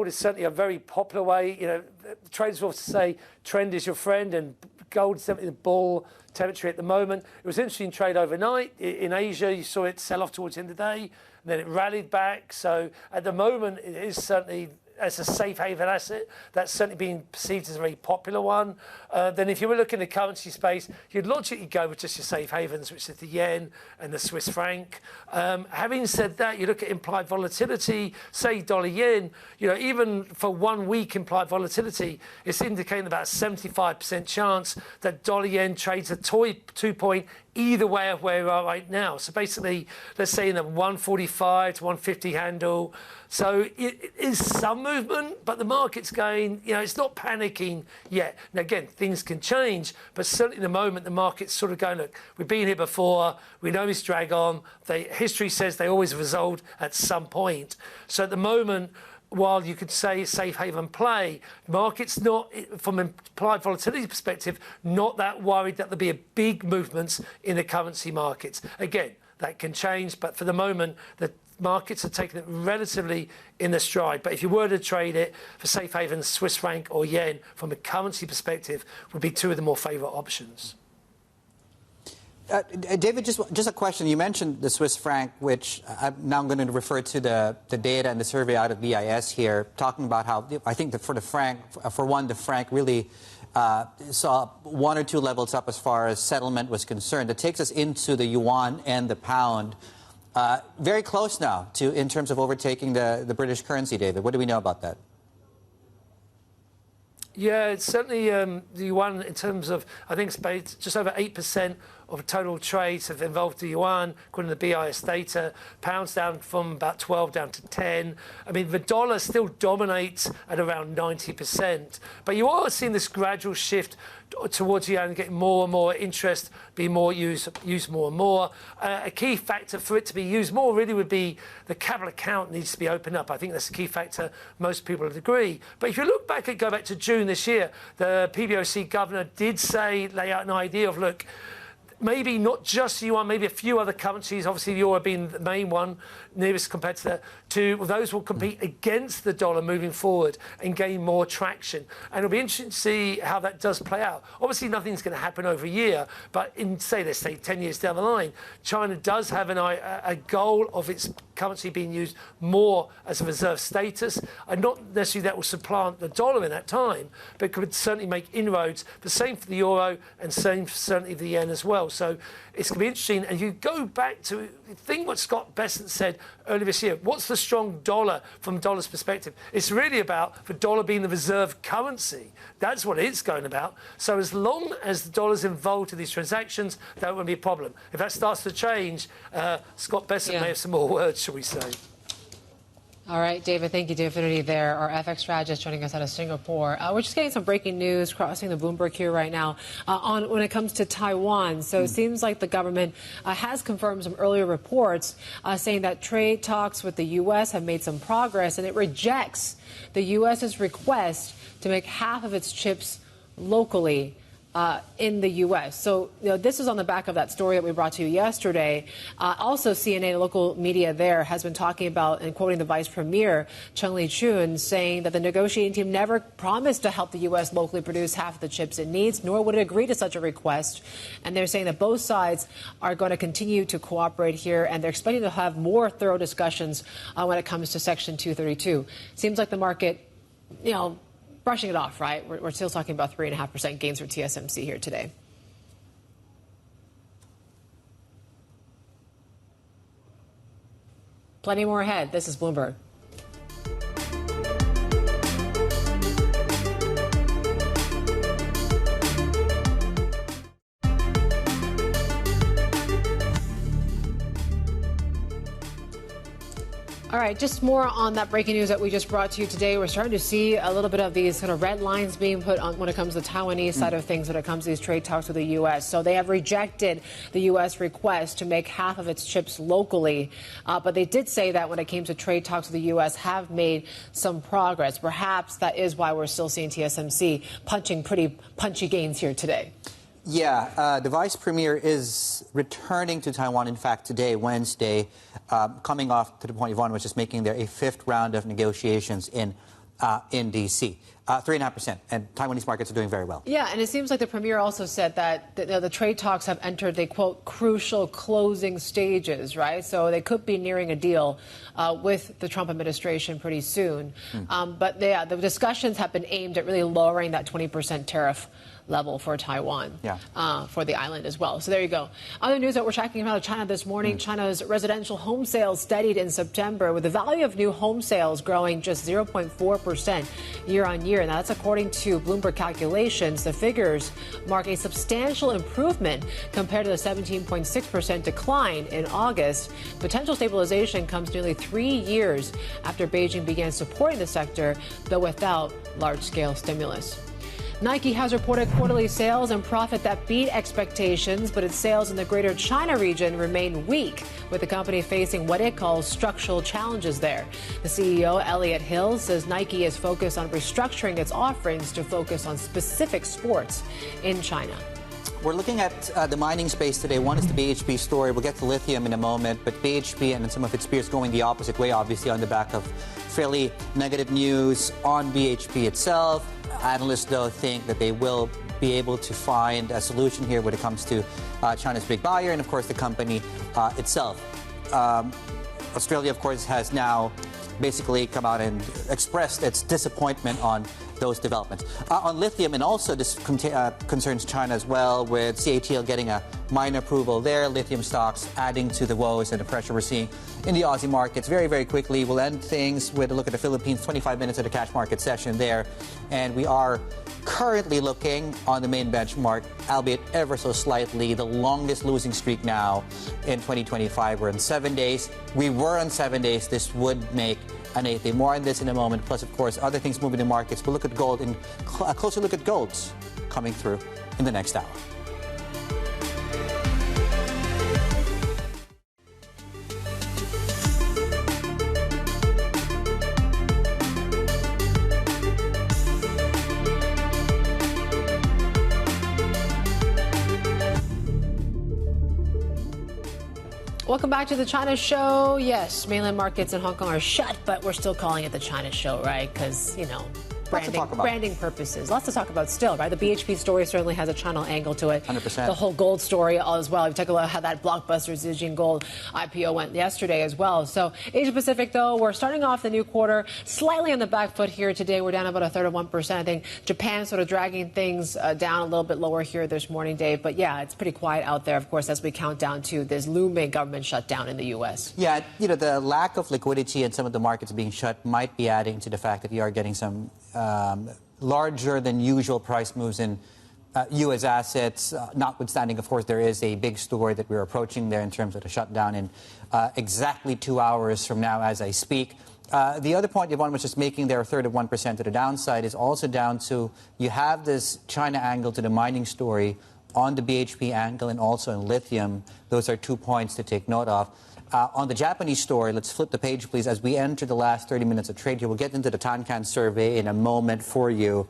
is certainly a very popular way. You know, traders will say trend is your friend, and gold is definitely the bull territory at the moment. It was interesting trade overnight. In Asia, you saw it sell off towards the end of the day, and then it rallied back. So at the moment, it is certainly, as a safe haven asset, that's certainly being perceived as a very popular one. Then if you were looking at the currency space, you'd logically go with just your safe havens, which is the yen and the Swiss franc. Having said that, you look at implied volatility, say dollar yen, you know, even for 1 week implied volatility, it's indicating about a 75% chance that dollar yen trades a 2-point either way of where we are right now. So basically, let's say in the 145 to 150 handle. So it is some movement, but the market's going, you know, it's not panicking yet. Now, again, things can change, but certainly in the moment, the market's sort of going, look, we've been here before, we know this drag on. History says they always resolve at some point. So at the moment, while you could say safe haven play, the market's not, from an implied volatility perspective, not that worried that there'll be a big movements in the currency markets. Again, that can change, but for the moment, the markets are taking it relatively in the stride. But if you were to trade it for safe havens, Swiss franc or yen, from a currency perspective, would be two of the more favourite options. David, just a question. You mentioned the Swiss franc, which I'm now going to refer to the data and the survey out of BIS here, talking about how I think that for the franc, the franc really saw 1 or 2 levels up as far as settlement was concerned. It takes us into the yuan and the pound. Very close now in terms of overtaking the British currency, David. What do we know about that? Yeah, it's certainly the yuan in terms of, I think it's just over 8% of total trades have involved the yuan, according to the BIS data. Pounds down from about 12 down to 10. I mean, the dollar still dominates at around 90%. But you are seeing this gradual shift towards the yuan, getting more and more interest, being more used more and more. A key factor for it to be used more really would be the capital account needs to be opened up. I think that's a key factor. Most people would agree. But if you look back go back to June this year, the PBOC governor did lay out an idea of, look, maybe not just yuan, maybe a few other currencies, obviously the euro being the main one, nearest competitor, those will compete against the dollar moving forward and gain more traction. And it'll be interesting to see how that does play out. Obviously, nothing's going to happen over a year, but in, let's say 10 years down the line, China does have a goal of its currency being used more as a reserve status, and not necessarily that will supplant the dollar in that time, but it could certainly make inroads. The same for the euro, and same for certainly the yen as well. So it's going to be interesting. And you go back to think what Scott Bessent said earlier this year. What's the strong dollar from dollar's perspective? It's really about the dollar being the reserve currency. That's what it's going about. So as long as the dollar's involved in these transactions, that won't be a problem. If that starts to change, Scott Bessent may have some more words, shall we say. All right, David, thank you. David there, our FX strategist joining us out of Singapore. We're just getting some breaking news crossing the Bloomberg here right now when it comes to Taiwan. So it seems like the government has confirmed some earlier reports saying that trade talks with the U.S. have made some progress, and it rejects the U.S.'s request to make half of its chips locally in the U.S. So this is on the back of that story that we brought to you yesterday. Also, CNN, local media there, has been talking about and quoting the Vice Premier, Chung Lee-chun, saying that the negotiating team never promised to help the U.S. locally produce half of the chips it needs, nor would it agree to such a request. And they're saying that both sides are going to continue to cooperate here, and they're expecting to have more thorough discussions when it comes to Section 232. Seems like the market, brushing it off, right? We're still talking about 3.5% gains for TSMC here today. Plenty more ahead. This is Bloomberg. All right, just more on that breaking news that we just brought to you today. We're starting to see a little bit of these sort of red lines being put on when it comes to the Taiwanese side of things when it comes to these trade talks with the U.S. So they have rejected the U.S. request to make half of its chips locally. But they did say that when it came to trade talks with the U.S. have made some progress. Perhaps that is why we're still seeing TSMC punching pretty punchy gains here today. Yeah, the vice premier is returning to Taiwan, in fact, today, Wednesday, coming off, to the point Yvonne was just making there, a fifth round of negotiations in D.C. 3.5%, and Taiwanese markets are doing very well. Yeah, and it seems like the premier also said that the trade talks have entered the, quote, crucial closing stages, right? So they could be nearing a deal with the Trump administration pretty soon. But the discussions have been aimed at really lowering that 20% tariff level for Taiwan, for the island as well. So there you go. Other news that we're tracking about China this morning, China's residential home sales steadied in September, with the value of new home sales growing just 0.4% year on year. Now, that's according to Bloomberg calculations. The figures mark a substantial improvement compared to the 17.6% decline in August. Potential stabilization comes nearly 3 years after Beijing began supporting the sector, though without large-scale stimulus. Nike has reported quarterly sales and profit that beat expectations, but its sales in the Greater China region remain weak, with the company facing what it calls structural challenges there. The CEO, Elliot Hill, says Nike is focused on restructuring its offerings to focus on specific sports in China. We're looking at the mining space today. One is the BHP story. We'll get to lithium in a moment, but BHP and some of its peers going the opposite way, obviously, on the back of fairly negative news on BHP itself. Analysts, though, think that they will be able to find a solution here when it comes to China's big buyer and, of course, the company itself. Australia, of course, has now basically come out and expressed its disappointment on those developments. On lithium, and also this concerns China as well, with CATL getting a mine approval there, lithium stocks adding to the woes and the pressure we're seeing in the Aussie markets. Very, very quickly, we'll end things with a look at the Philippines, 25 minutes of the cash market session there. And we are currently looking on the main benchmark, albeit ever so slightly, the longest losing streak now in 2025. We're in 7 days. We were on 7 days. This would make an 8th day. More on this in a moment. Plus, of course, other things moving in markets. We'll look at gold and a closer look at golds coming through in the next hour. Welcome back to the China Show. Yes, mainland markets in Hong Kong are shut, but we're still calling it the China Show, right? Because, you know, branding purposes. Lots to talk about still, right? The BHP story certainly has a China angle to it. 100%. The whole gold story as well. We take a look at how that blockbuster Zijin Gold IPO went yesterday as well. So Asia Pacific, though, we're starting off the new quarter slightly on the back foot here today. We're down about a third of 1%. I think Japan sort of dragging things down a little bit lower here this morning, Dave. But yeah, it's pretty quiet out there, of course, as we count down to this looming government shutdown in the U.S. Yeah, you know, the lack of liquidity and some of the markets being shut might be adding to the fact that you are getting some larger than usual price moves in U.S. assets, notwithstanding, of course, there is a big story that we're approaching there in terms of the shutdown in exactly 2 hours from now as I speak. The other point Yvonne was just making there, a third of 1% to the downside, is also down to you have this China angle to the mining story on the BHP angle and also in lithium. Those are 2 points to take note of. On the Japanese story, let's flip the page, please. As we enter the last 30 minutes of trade here, we'll get into the Tankan survey in a moment for you.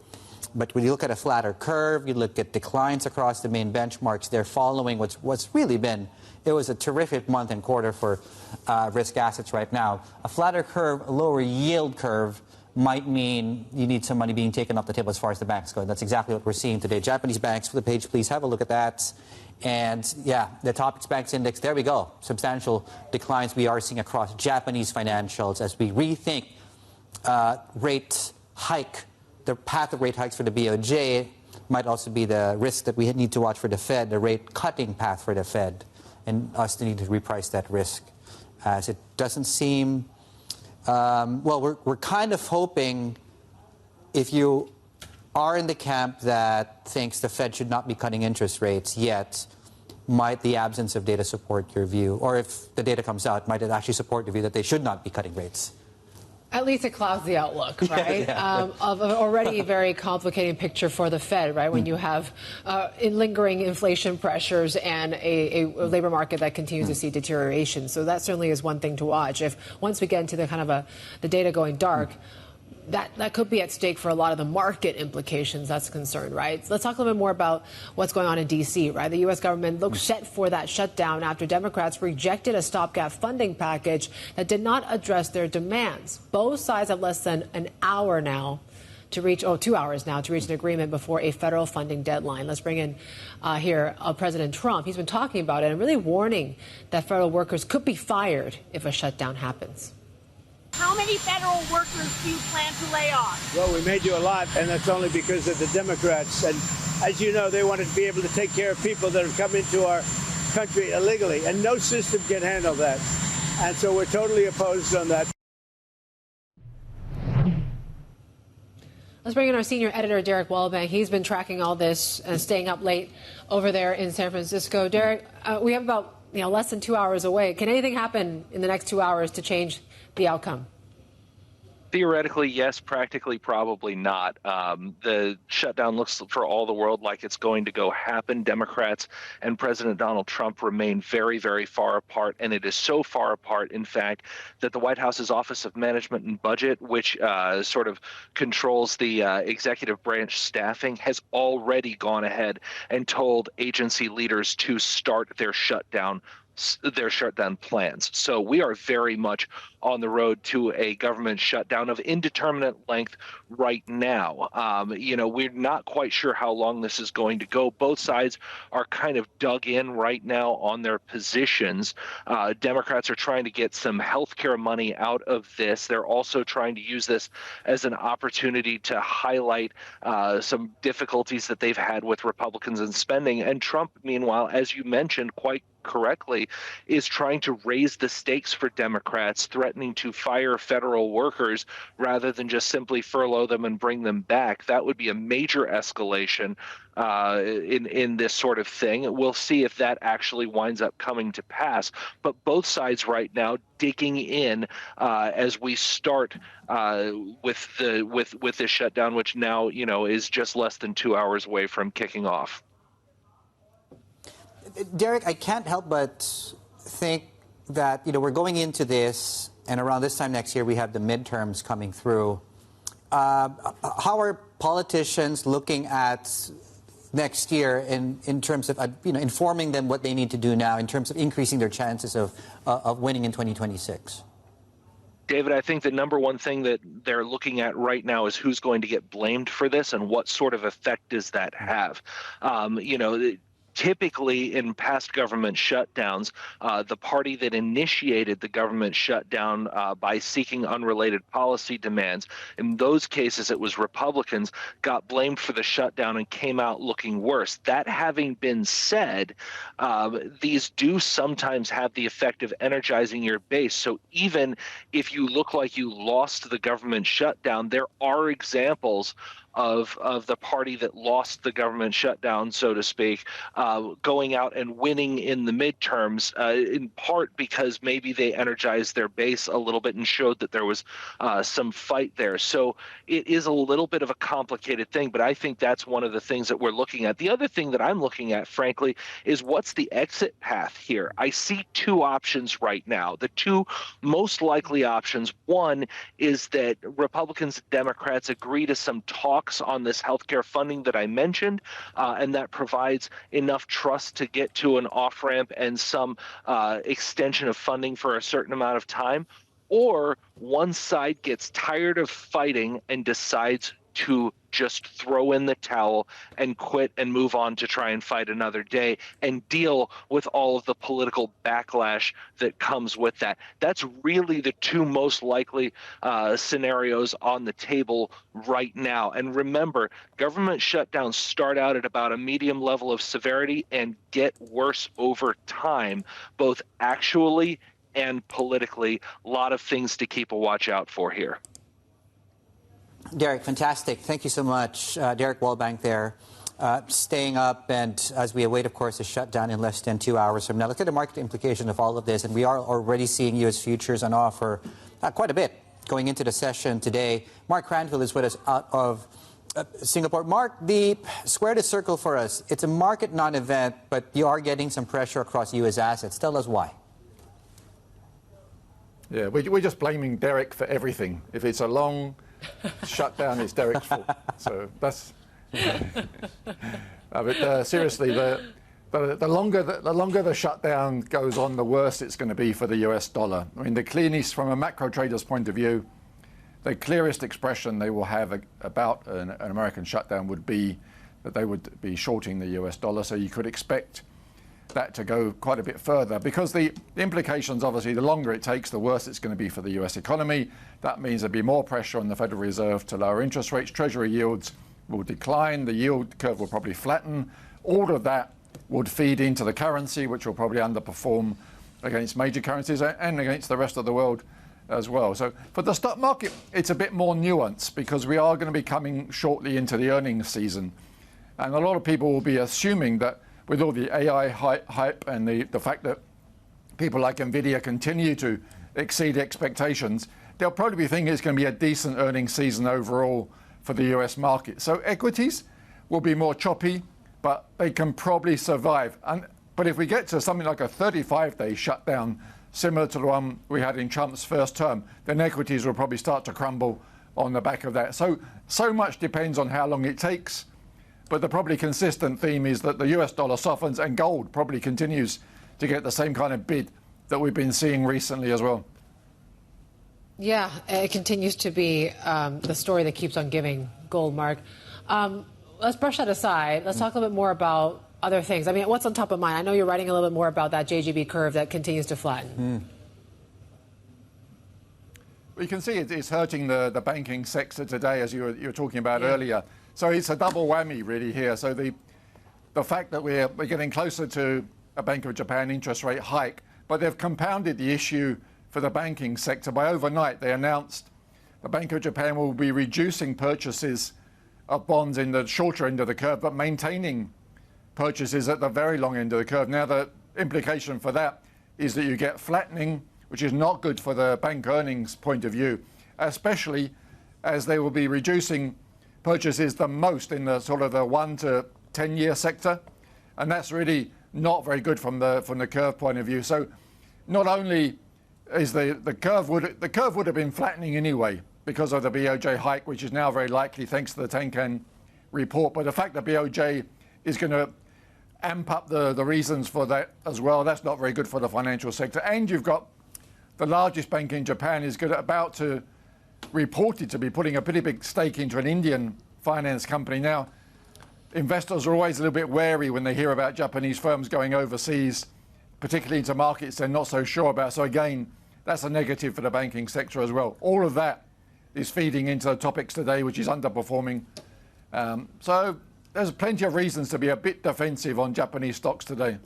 But when you look at a flatter curve, you look at declines across the main benchmarks, they're following what's really been, it was a terrific month and quarter for risk assets right now. A flatter curve, a lower yield curve might mean you need some money being taken off the table as far as the banks go. That's exactly what we're seeing today. Japanese banks, flip the page, please. Have a look at that. And yeah, the Topics Banks Index, there we go. Substantial declines we are seeing across Japanese financials as we rethink rate hike. The path of rate hikes for the BOJ might also be the risk that we need to watch for the Fed, the rate cutting path for the Fed, and us to need to reprice that risk. As it doesn't seem, well, we're kind of hoping, if you are in the camp that thinks the Fed should not be cutting interest rates yet, might the absence of data support your view? Or if the data comes out, might it actually support the view that they should not be cutting rates? At least it clouds the outlook, right? Of an already very complicated picture for the Fed, right? When you have lingering inflation pressures and a labor market that continues to see deterioration. So that certainly is one thing to watch. If once we get into the kind of the data going dark, that could be at stake for a lot of the market implications that's concerned, right? So let's talk a little bit more about what's going on in D.C., right? The U.S. government looks set for that shutdown after Democrats rejected a stopgap funding package that did not address their demands. Both sides have less than an hour now to reach, 2 hours now to reach an agreement before a federal funding deadline. Let's bring in here President Trump. He's been talking about it and really warning that federal workers could be fired if a shutdown happens. How many federal workers do you plan to lay off? Well, we made you a lot, and that's only because of the Democrats. And as you know, they wanted to be able to take care of people that have come into our country illegally, and no system can handle that. And so we're totally opposed on that. Let's bring in our senior editor, Derek Wellbank. He's been tracking all this and staying up late over there in San Francisco. Derek, we have about less than 2 hours away. Can anything happen in the next 2 hours to change the outcome? Theoretically, yes. Practically, probably not. The shutdown looks for all the world like it's going to go happen. Democrats and President Donald Trump remain very, very far apart. And it is so far apart, in fact, that the White House's Office of Management and Budget, which sort of controls the executive branch staffing, has already gone ahead and told agency leaders to start their shutdown plans. So we are very much on the road to a government shutdown of indeterminate length right now. We're not quite sure how long this is going to go. Both sides are kind of dug in right now on their positions. Democrats are trying to get some healthcare money out of this. They're also trying to use this as an opportunity to highlight some difficulties that they've had with Republicans in spending. And Trump, meanwhile, as you mentioned quite correctly, is trying to raise the stakes for Democrats, threatening to fire federal workers rather than just simply furlough them and bring them back. That would be a major escalation in this sort of thing. We'll see if that actually winds up coming to pass. But both sides right now digging in as we start with this shutdown, which now is just less than 2 hours away from kicking off. Derek, I can't help but think that, we're going into this, and around this time next year, we have the midterms coming through. How are politicians looking at next year in terms of, informing them what they need to do now in terms of increasing their chances of winning in 2026? David, I think the number one thing that they're looking at right now is who's going to get blamed for this and what sort of effect does that have. Typically, in past government shutdowns, the party that initiated the government shutdown by seeking unrelated policy demands, in those cases it was Republicans, got blamed for the shutdown and came out looking worse. That having been said, these do sometimes have the effect of energizing your base. So even if you look like you lost the government shutdown, there are examples of the party that lost the government shutdown, so to speak, going out and winning in the midterms, in part because maybe they energized their base a little bit and showed that there was some fight there. So it is a little bit of a complicated thing, but I think that's one of the things that we're looking at. The other thing that I'm looking at, frankly, is what's the exit path here? I see two options right now. The two most likely options, one is that Republicans and Democrats agree to some talk on this healthcare funding that I mentioned, and that provides enough trust to get to an off-ramp and some extension of funding for a certain amount of time, or one side gets tired of fighting and decides to just throw in the towel and quit and move on to try and fight another day and deal with all of the political backlash that comes with that. That's really the two most likely scenarios on the table right now. And remember, government shutdowns start out at about a medium level of severity and get worse over time, both actually and politically. A lot of things to keep a watch out for here. Derek, fantastic. Thank you so much. Derek Wellbank there, staying up, and as we await, of course, a shutdown in less than 2 hours from now. Look at the market implication of all of this, and we are already seeing U.S. futures on offer quite a bit going into the session today. Mark Cranfield is with us out of Singapore. Mark, square the circle for us. It's a market non-event, but you are getting some pressure across U.S. assets. Tell us why. Yeah, we're just blaming Derek for everything. If it's a long shutdown is Derek's fault. So that's. But seriously, the longer the shutdown goes on, the worse it's going to be for the US dollar. I mean, the cleanest, from a macro trader's point of view, the clearest expression they will have about an American shutdown would be that they would be shorting the US dollar. So you could expect that to go quite a bit further, because the implications, obviously, the longer it takes, the worse it's going to be for the US economy. That means there'll be more pressure on the Federal Reserve to lower interest rates. Treasury yields will decline. The yield curve will probably flatten. All of that would feed into the currency, which will probably underperform against major currencies and against the rest of the world as well. So for the stock market, it's a bit more nuanced, because we are going to be coming shortly into the earnings season. And a lot of people will be assuming that with all the AI hype and the fact that people like NVIDIA continue to exceed expectations, they'll probably be thinking it's going to be a decent earnings season overall for the US market. So equities will be more choppy, but they can probably survive. But if we get to something like a 35-day shutdown, similar to the one we had in Trump's first term, then equities will probably start to crumble on the back of that. So much depends on how long it takes. But the probably consistent theme is that the US dollar softens and gold probably continues to get the same kind of bid that we've been seeing recently as well. Yeah, it continues to be the story that keeps on giving, gold, Mark. Let's brush that aside. Let's talk a little bit more about other things. I mean, what's on top of mind? I know you're writing a little bit more about that JGB curve that continues to flatten. We can see it's hurting the banking sector today, as you were talking about earlier. So it's a double whammy really here. So the fact that we're getting closer to a Bank of Japan interest rate hike, but they've compounded the issue for the banking sector by overnight. They announced the Bank of Japan will be reducing purchases of bonds in the shorter end of the curve, but maintaining purchases at the very long end of the curve. Now, the implication for that is that you get flattening, which is not good for the bank earnings point of view, especially as they will be reducing purchases the most in the sort of the 1 to 10 year sector, and that's really not very good from the curve point of view. So not only is the curve would have been flattening anyway because of the BOJ hike, which is now very likely thanks to the Tenkan report, but the fact that BOJ is going to amp up the reasons for that as well, that's not very good for the financial sector. And you've got the largest bank in Japan is about to reported to be putting a pretty big stake into an Indian finance company. Now, investors are always a little bit wary when they hear about Japanese firms going overseas, particularly into markets they're not so sure about. So again, that's a negative for the banking sector as well. All of that is feeding into the topics today, which is underperforming. So there's plenty of reasons to be a bit defensive on Japanese stocks today.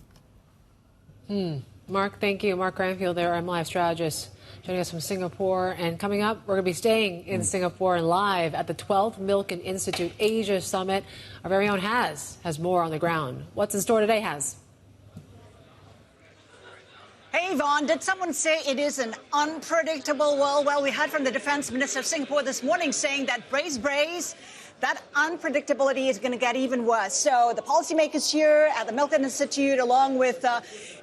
Mark, thank you. Mark Granfield there, I'm live strategist, joining us from Singapore. And coming up, we're going to be staying in Singapore and live at the 12th Milk and Institute Asia Summit. Our very own has more on the ground. What's in store today, Has? Hey, Yvonne, did someone say it is an unpredictable world? Well, we heard from the Defense Minister of Singapore this morning saying that brace, that unpredictability is going to get even worse. So the policymakers here at the Milk and Institute, along with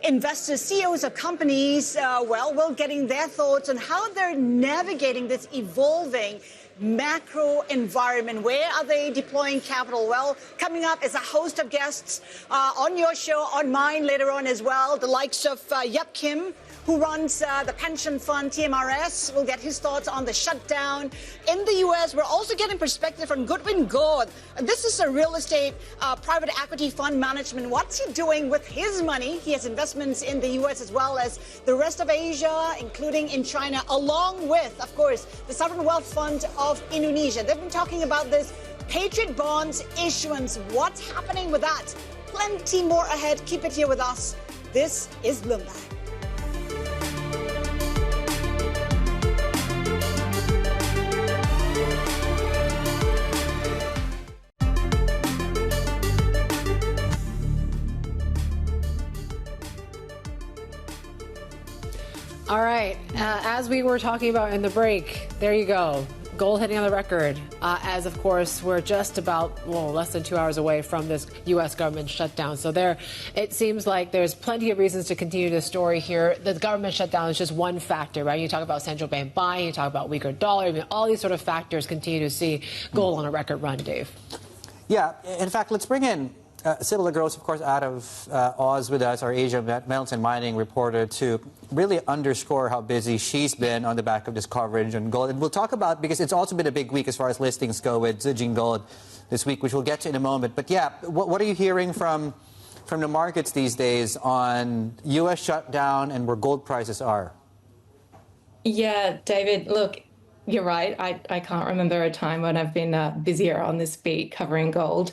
investors, CEOs of companies, we're getting their thoughts on how they're navigating this evolving macro environment. Where are they deploying capital? Well, coming up is a host of guests on your show, on mine later on as well. The likes of Yap Kim, who runs the pension fund TMRS. We'll get his thoughts on the shutdown in the U.S. We're also getting perspective from Goodwin. This is a real estate private equity fund management. What's he doing with his money? He has investments in the U.S. as well as the rest of Asia, including in China, along with, of course, the Sovereign Wealth Fund of Indonesia. They've been talking about this Patriot bonds issuance. What's happening with that? Plenty more ahead. Keep it here with us. This is Bloomberg. All right. As we were talking about in the break, there you go. gold hitting on the record, as of course we're just about, less than 2 hours away from this U.S. government shutdown. So it seems like there's plenty of reasons to continue the story here. The government shutdown is just one factor, right? You talk about central bank buying, you talk about weaker dollar, I mean, all these sort of factors continue to see gold on a record run, Dave. Yeah, in fact, let's bring in Sybil Gross, of course, out of Oz with us, our Asia Metals and Mining reporter, to really underscore how busy she's been on the back of this coverage on gold. And we'll talk about, because it's also been a big week as far as listings go with Zijin Gold this week, which we'll get to in a moment. But yeah, what are you hearing from the markets these days on U.S. shutdown and where gold prices are? Yeah, David, look, you're right. I can't remember a time when I've been busier on this beat covering gold.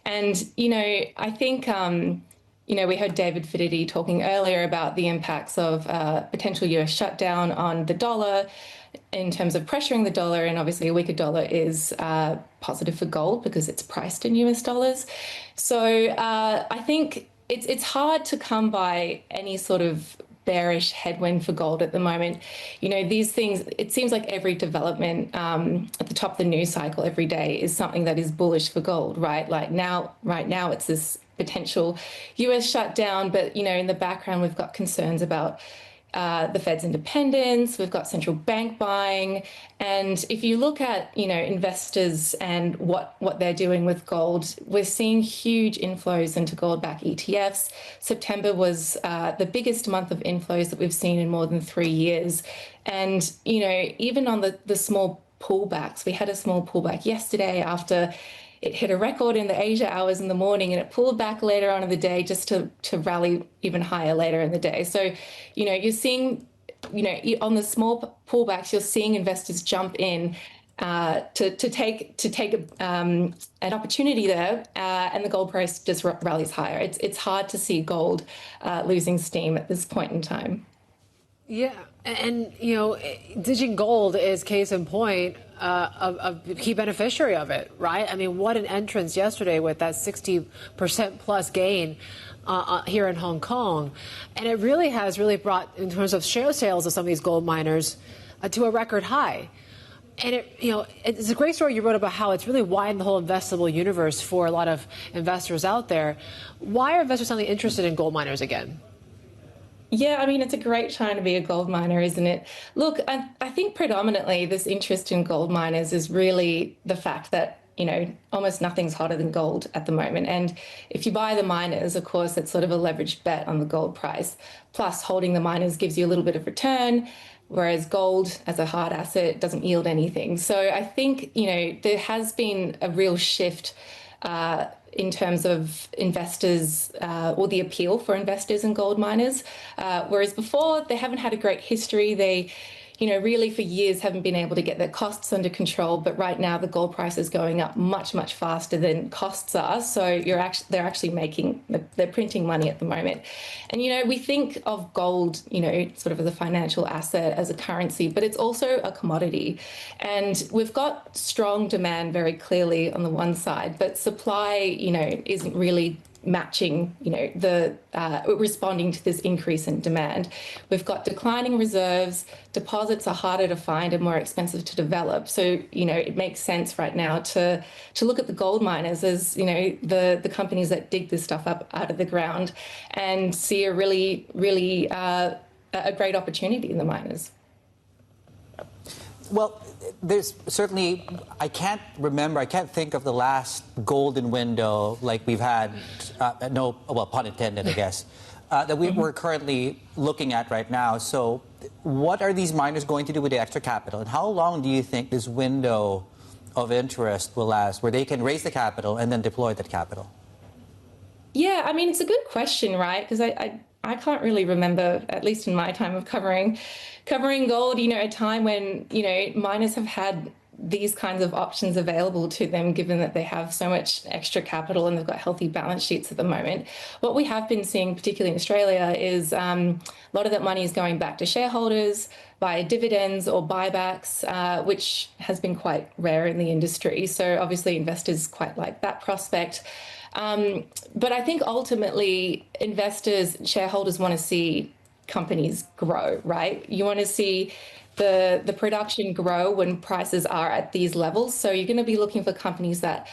And, I think, we heard David Fidity talking earlier about the impacts of potential US shutdown on the dollar in terms of pressuring the dollar. And obviously a weaker dollar is positive for gold because it's priced in US dollars. So I think it's hard to come by any sort of bearish headwind for gold at the moment. These things, it seems like every development at the top of the news cycle every day is something that is bullish for gold, right? Like right now it's this potential US shutdown, but, in the background, we've got concerns about the Fed's independence, we've got central bank buying. And if you look at, investors and what they're doing with gold, we're seeing huge inflows into gold-backed ETFs. September was the biggest month of inflows that we've seen in more than 3 years. And, even on the small pullbacks, we had a small pullback yesterday after it hit a record in the Asia hours in the morning, and it pulled back later on in the day just to rally even higher later in the day. So, you're seeing, on the small pullbacks, you're seeing investors jump in to take an opportunity there, and the gold price just rallies higher. It's hard to see gold losing steam at this point in time. Yeah, and Zijin Gold is case in point a key beneficiary of it, right? I mean, what an entrance yesterday with that 60% plus gain here in Hong Kong, and it really has brought, in terms of share sales of some of these gold miners, to a record high. And it's a great story you wrote about how it's really widened the whole investable universe for a lot of investors out there. Why are investors suddenly interested in gold miners again? Yeah, I mean, it's a great time to be a gold miner, isn't it? Look, I think predominantly this interest in gold miners is really the fact that, almost nothing's hotter than gold at the moment. And if you buy the miners, of course, it's sort of a leveraged bet on the gold price. Plus, holding the miners gives you a little bit of return, whereas gold as a hard asset doesn't yield anything. So I think, there has been a real shift in terms of investors or the appeal for investors in gold miners. Whereas before, they haven't had a great history. They, really for years haven't been able to get their costs under control. But right now, the gold price is going up much, much faster than costs are. So they're actually they're printing money at the moment. And, we think of gold, sort of as a financial asset, as a currency, but it's also a commodity. And we've got strong demand very clearly on the one side, but supply, isn't really matching, responding to this increase in demand. We've got declining reserves, deposits are harder to find and more expensive to develop. So, it makes sense right now to look at the gold miners as, the companies that dig this stuff up out of the ground and see a really, really a great opportunity in the miners. Well, there's certainly, I can't think of the last golden window like we've had, pun intended, I guess, that we're currently looking at right now. So what are these miners going to do with the extra capital? And how long do you think this window of interest will last, where they can raise the capital and then deploy that capital? Yeah, I mean, it's a good question, right? Because I can't really remember, at least in my time of covering gold, a time when, miners have had these kinds of options available to them, given that they have so much extra capital and they've got healthy balance sheets at the moment. What we have been seeing, particularly in Australia, is a lot of that money is going back to shareholders via dividends or buybacks, which has been quite rare in the industry. So obviously investors quite like that prospect. But I think ultimately investors, shareholders want to see companies grow, right? You want to see the production grow when prices are at these levels. So you're going to be looking for companies that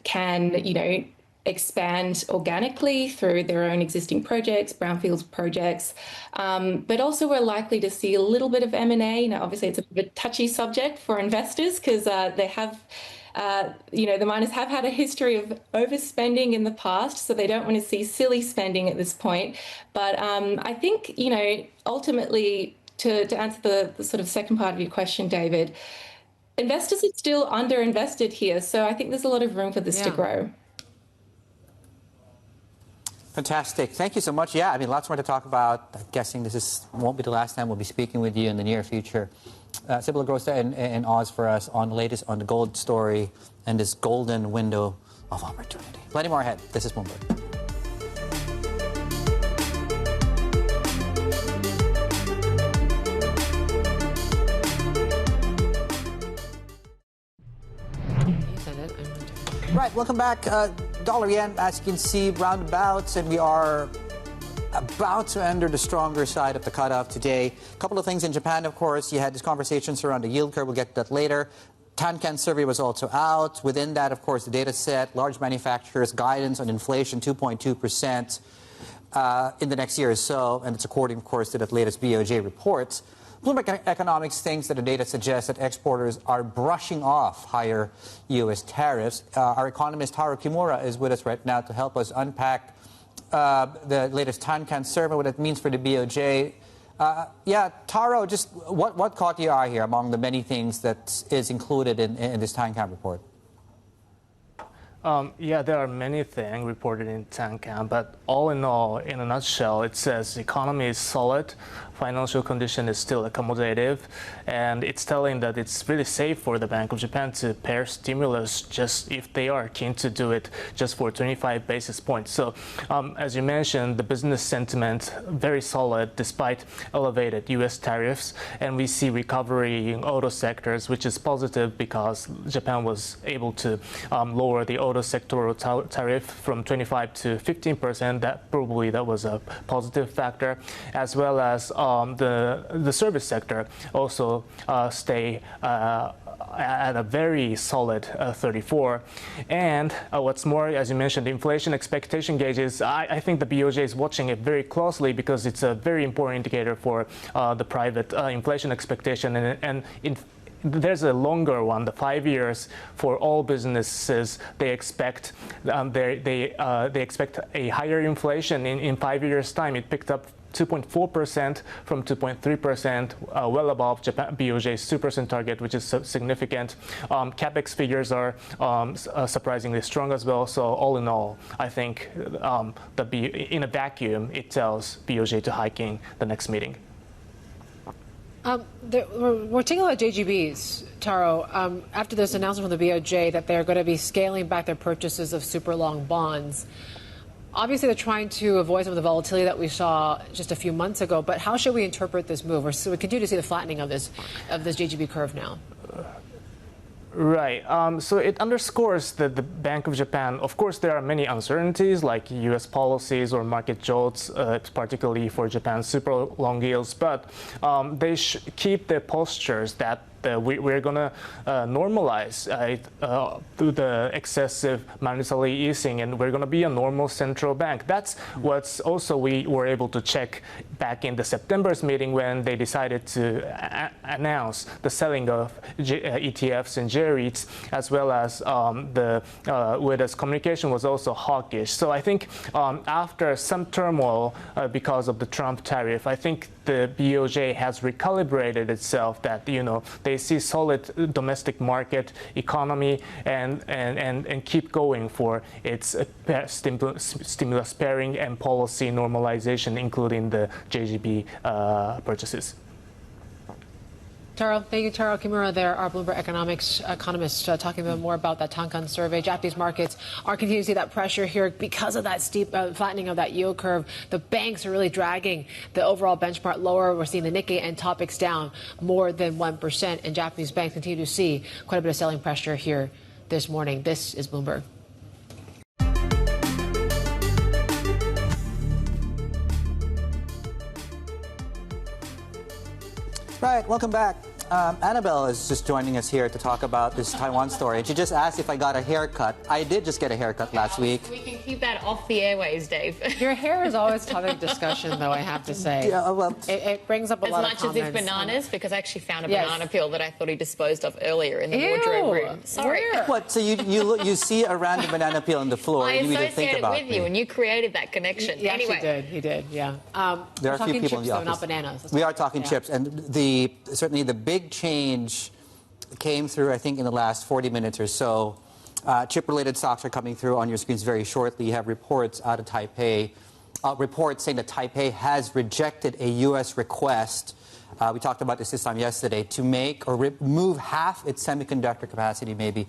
can, expand organically through their own existing projects, brownfields projects. But also we're likely to see a little bit of M&A. Now, obviously, it's a bit of a touchy subject for investors because they have, the miners have had a history of overspending in the past, so they don't want to see silly spending at this point. But I think, ultimately, to answer the sort of second part of your question, David, investors are still underinvested here. So I think there's a lot of room for this to grow. Fantastic. Thank you so much. Yeah, I mean, lots more to talk about. I'm guessing this won't be the last time we'll be speaking with you in the near future. Sibylla Grosta and Oz for us on the latest on the gold story and this golden window of opportunity. Plenty more ahead. This is Bloomberg. Right, welcome back. Dollar yen, as you can see, roundabouts, and we are about to enter the stronger side of the cutoff today. A couple of things in Japan, of course. You had these conversations around the yield curve. We'll get to that later. Tankan survey was also out. Within that, of course, the data set, large manufacturers, guidance on inflation, 2.2% in the next year or so. And it's according, of course, to that latest BOJ report. Bloomberg Economics thinks that the data suggests that exporters are brushing off higher U.S. tariffs. Our economist Taro Kimura is with us right now to help us unpack the latest Tankan survey, what it means for the BOJ. Taro, just what caught your eye here among the many things that is included in this Tankan report? There are many things reported in Tankan, but all in all, in a nutshell, it says the economy is solid, financial condition is still accommodative, and it's telling that it's really safe for the Bank of Japan to pair stimulus just if they are keen to do it just for 25 basis points. So, as you mentioned, the business sentiment very solid despite elevated U.S. tariffs, and we see recovery in auto sectors, which is positive because Japan was able to lower the auto sectoral tariff from 25 to 15%. That was a positive factor, as well as the service sector also stay at a very solid 34. And what's more, as you mentioned, the inflation expectation gauges, I think the BOJ is watching it very closely because it's a very important indicator for the private inflation expectation. And there's a longer one, the 5 years for all businesses. They expect they expect a higher inflation in 5 years' time. It picked up 2.4% from 2.3%, well above Japan BOJ's 2% target, which is significant. Capex figures are surprisingly strong as well. So all in all, I think in a vacuum, it tells BOJ to hiking the next meeting. We're taking a lot of JGBs, Taro, after this announcement from the BOJ that they're going to be scaling back their purchases of super long bonds. Obviously, they're trying to avoid some of the volatility that we saw just a few months ago. But how should we interpret this move? So we continue to see the flattening of this JGB curve now. Right. So it underscores that the Bank of Japan, of course, there are many uncertainties like U.S. policies or market jolts, particularly for Japan's super long yields. But they keep their postures that we're going to normalize through the excessive monetary easing, and we're going to be a normal central bank. That's what's also we were able to check back in the September's meeting when they decided to announce the selling of ETFs and J-REITs, as well as Ueda's communication was also hawkish. So I think after some turmoil because of the Trump tariff, I think the BOJ has recalibrated itself that, they see solid domestic market economy and keep going for its stimulus pairing and policy normalization, including the JGB purchases. Taro, thank you, Taro Kimura there, our Bloomberg Economics economist, talking a bit more about that Tankan survey. Japanese markets are continuing to see that pressure here because of that steep flattening of that yield curve. The banks are really dragging the overall benchmark lower. We're seeing the Nikkei and Topix down more than 1%, and Japanese banks continue to see quite a bit of selling pressure here this morning. This is Bloomberg. Right, welcome back. Annabelle is just joining us here to talk about this Taiwan story. And she just asked if I got a haircut. I did just get a haircut last week. We can keep that off the airways, Dave. Your hair is always topic of discussion, though, I have to say. Yeah, well, it brings up a lot of comments. As much as if bananas, because I actually found a banana peel that I thought he disposed of earlier in the wardrobe room. Sorry. Where? What? So you see a random banana peel on the floor I and you either think associated about it with you, and you created that connection. He anyway. actually did. Yeah. There are a few people in the office. Not bananas. We are talking chips, and certainly the big change came through, I think, in the last 40 minutes or so. Chip-related stocks are coming through on your screens very shortly. You have reports out of Taipei, reports saying that Taipei has rejected a U.S. request. We talked about this time yesterday, to make or move half its semiconductor capacity maybe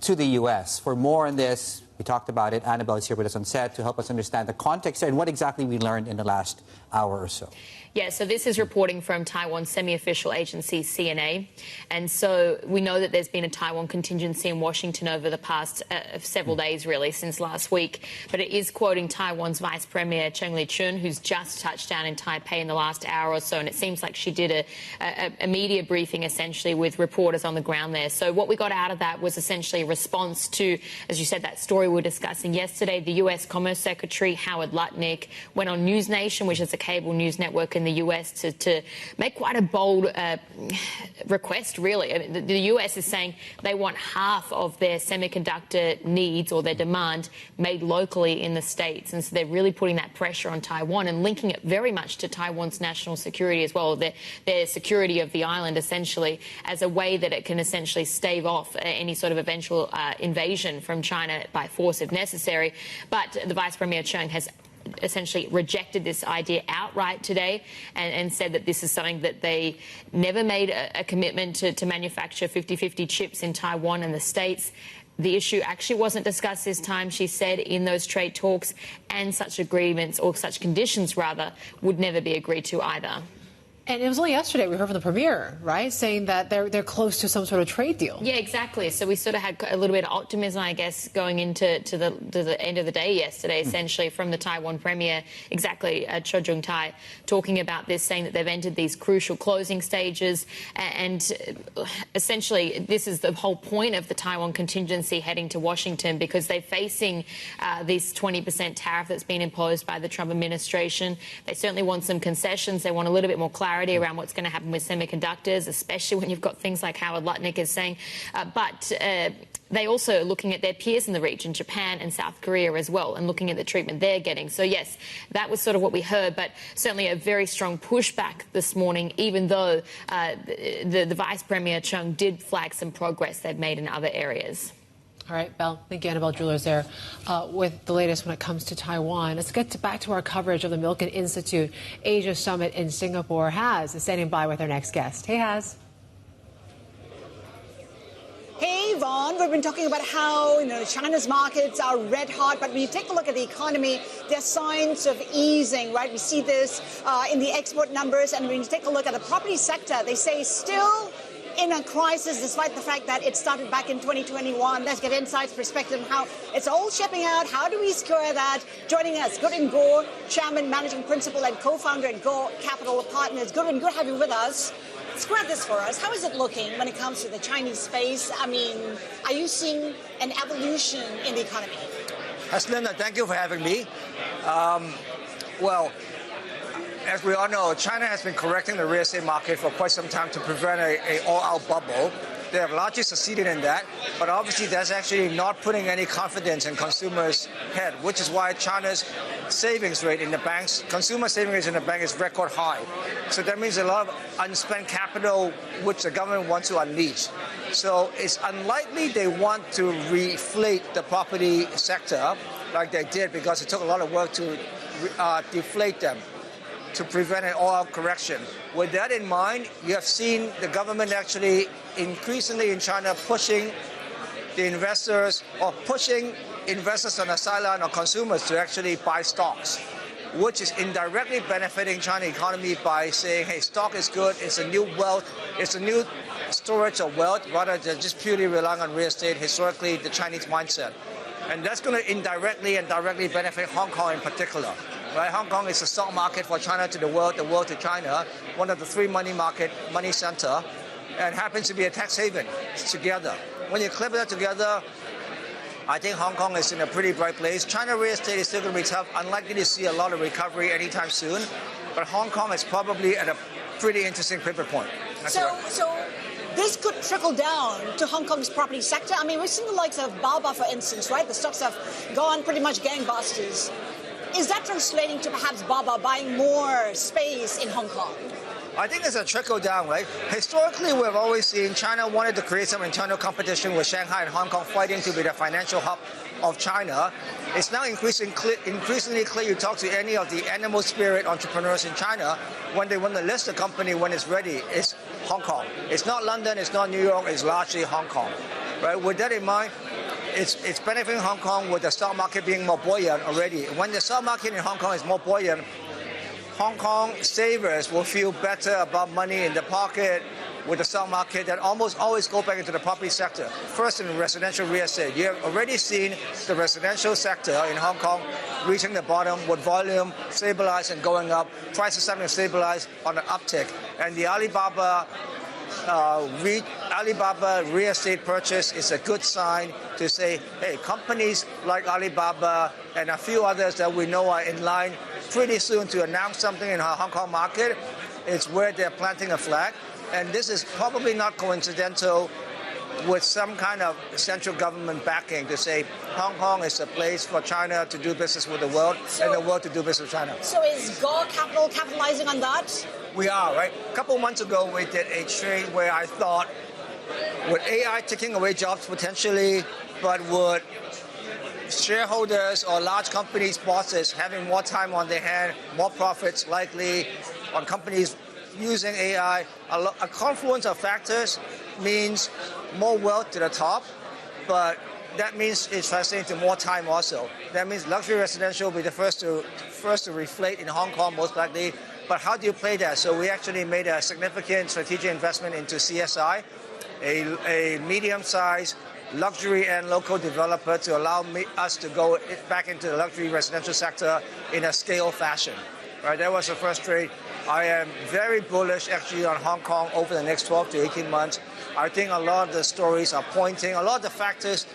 to the U.S. For more on this, we talked about it. Annabelle is here with us on set to help us understand the context and what exactly we learned in the last hour or so. Yeah, so this is reporting from Taiwan's semi-official agency, CNA. And so we know that there's been a Taiwan contingency in Washington over the past several days, really, since last week. But it is quoting Taiwan's Vice Premier, Cheng Li-chun, who's just touched down in Taipei in the last hour or so. And it seems like she did a media briefing, essentially, with reporters on the ground there. So what we got out of that was essentially a response to, as you said, that story we were discussing yesterday. The U.S. Commerce Secretary, Howard Lutnick, went on News Nation, which is a cable news network in the U.S., to make quite a bold request, really. I mean, the U.S. is saying they want half of their semiconductor needs or their demand made locally in the States. And so they're really putting that pressure on Taiwan and linking it very much to Taiwan's national security as well, their security of the island, essentially, as a way that it can essentially stave off any sort of eventual invasion from China by force if necessary. But the Vice Premier Cheng has essentially rejected this idea outright today and said that this is something that they never made a commitment to manufacture 50-50 chips in Taiwan and the States. The issue actually wasn't discussed this time, she said, in those trade talks, and such agreements, or such conditions rather, would never be agreed to either. And it was only yesterday we heard from the premier, right, saying that they're close to some sort of trade deal. Yeah, exactly. So we sort of had a little bit of optimism, I guess, going into the end of the day yesterday, essentially, from the Taiwan premier, exactly, Cho Jung-tai, talking about this, saying that they've entered these crucial closing stages. And essentially, this is the whole point of the Taiwan contingency heading to Washington, because they're facing this 20% tariff that's been imposed by the Trump administration. They certainly want some concessions. They want a little bit more clarity around what's going to happen with semiconductors, especially when you've got things like Howard Lutnick is saying. But they also are looking at their peers in the region, Japan and South Korea as well, and looking at the treatment they're getting. So, yes, that was sort of what we heard, but certainly a very strong pushback this morning, even though the Vice Premier Chung did flag some progress they've made in other areas. All right, Belle. Thank you, Annabelle Jewelers there with the latest when it comes to Taiwan. Let's get back to our coverage of the Milken Institute Asia Summit in Singapore. Haz is standing by with our next guest. Hey, Haz. Hey, Yvonne, we've been talking about how, China's markets are red hot, but when you take a look at the economy, there's signs of easing, right? We see this in the export numbers, and when you take a look at the property sector, they say still in a crisis, despite the fact that it started back in 2021. Let's get insights, perspective on how it's all shaping out. How do we square that? Joining us, Goodwin Gore, Chairman, Managing Principal, and Co-founder at Gore Capital Partners. Goodwin, good to have you with us. Square this for us. How is it looking when it comes to the Chinese space? I mean, are you seeing an evolution in the economy? Linda, thank you for having me. Well, as we all know, China has been correcting the real estate market for quite some time to prevent an all-out bubble. They have largely succeeded in that, but obviously that's actually not putting any confidence in consumers' head, which is why China's savings rate in the banks, consumer savings rate in the bank is record high. So that means a lot of unspent capital, which the government wants to unleash. So it's unlikely they want to reflate the property sector like they did, because it took a lot of work to deflate them, to prevent an all-out correction. With that in mind, you have seen the government actually increasingly in China pushing the investors, or pushing investors on the sideline or consumers to actually buy stocks, which is indirectly benefiting China economy by saying, hey, stock is good, it's a new wealth, it's a new storage of wealth, rather than just purely relying on real estate, historically the Chinese mindset. And that's going to indirectly and directly benefit Hong Kong in particular. right? Hong Kong is the stock market for China to the world to China, one of the three money center, and happens to be a tax haven together. When you clip that together, I think Hong Kong is in a pretty bright place. China real estate is still going to be tough, unlikely to see a lot of recovery anytime soon, but Hong Kong is probably at a pretty interesting pivot point. So this could trickle down to Hong Kong's property sector. I mean, we've seen the likes of Baba, for instance, right? The stocks have gone pretty much gangbusters. Is that translating to perhaps Baba buying more space in Hong Kong? I think it's a trickle down, right? Historically, we've always seen China wanted to create some internal competition with Shanghai and Hong Kong fighting to be the financial hub of China. It's now increasingly clear. You talk to any of the animal spirit entrepreneurs in China, when they want to list a company when it's ready, it's Hong Kong. It's not London, it's not New York, it's largely Hong Kong, right? With that in mind, it's benefiting Hong Kong with the stock market being more buoyant already. When the stock market in Hong Kong is more buoyant, Hong Kong savers will feel better about money in the pocket with the stock market that almost always go back into the property sector. First in residential real estate. You have already seen the residential sector in Hong Kong reaching the bottom with volume stabilized and going up, prices starting to stabilize on an uptick. And the Alibaba real estate purchase is a good sign to say, hey, companies like Alibaba and a few others that we know are in line pretty soon to announce something in our Hong Kong market. It's where they're planting a flag. And this is probably not coincidental with some kind of central government backing to say Hong Kong is a place for China to do business with the world and the world to do business with China. So is Gore Capital capitalizing on that? We are, right? A couple months ago, we did a trade where I thought, with AI taking away jobs potentially, but would shareholders or large companies' bosses having more time on their hand, more profits likely on companies using AI, a confluence of factors means more wealth to the top, but that means it's translating to more time also. That means luxury residential will be the first to reflate in Hong Kong most likely. But how do you play that? So we actually made a significant strategic investment into CSI, a medium-sized luxury and local developer to allow us to go back into the luxury residential sector in a scale fashion. Right, that was the first trade. I am very bullish actually on Hong Kong over the next 12 to 18 months. I think a lot of the stories are pointing, a lot of the factors,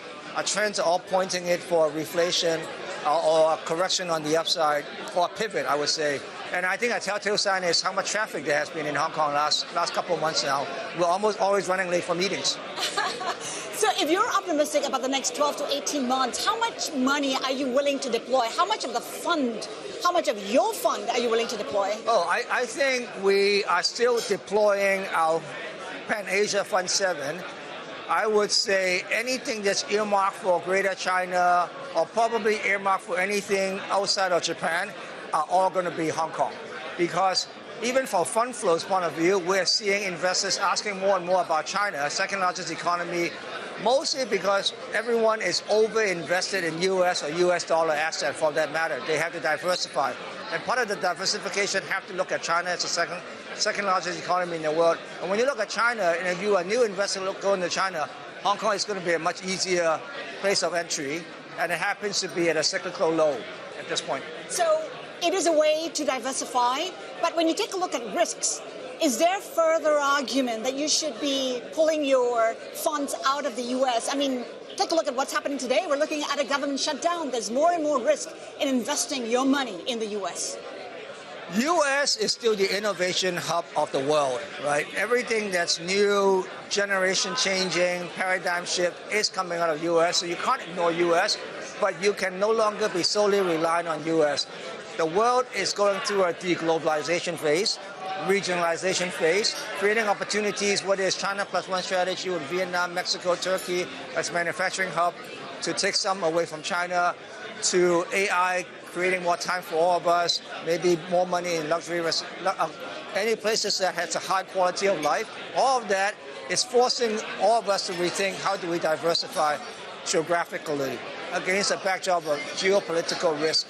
trends are all pointing it for reflation or a correction on the upside, or a pivot, I would say. And I think a telltale sign is how much traffic there has been in Hong Kong last couple of months now. We're almost always running late for meetings. So if you're optimistic about the next 12 to 18 months, how much money are you willing to deploy? How much of your fund are you willing to deploy? Oh, I think we are still deploying our Pan-Asia Fund 7. I would say anything that's earmarked for Greater China or probably earmarked for anything outside of Japan are all going to be Hong Kong. Because even from fund flows point of view, we're seeing investors asking more and more about China, second largest economy, mostly because everyone is over-invested in U.S. or U.S. dollar assets for that matter. They have to diversify. And part of the diversification have to look at China as the second largest economy in the world. And when you look at China, and if you're a new investor going to China, Hong Kong is going to be a much easier place of entry, and it happens to be at a cyclical low at this point. So it is a way to diversify, but when you take a look at risks, is there further argument that you should be pulling your funds out of the U.S.? I mean, take a look at what's happening today. We're looking at a government shutdown. There's more and more risk in investing your money in the U.S. U.S. is still the innovation hub of the world, right? Everything that's new, generation changing, paradigm shift is coming out of U.S. So you can't ignore U.S., but you can no longer be solely reliant on U.S. The world is going through a deglobalization phase, regionalization phase, creating opportunities, whether it's China plus one strategy with Vietnam, Mexico, Turkey as manufacturing hub, to take some away from China, to AI creating more time for all of us, maybe more money in luxury, any places that has a high quality of life. All of that is forcing all of us to rethink how do we diversify geographically against a backdrop of geopolitical risk.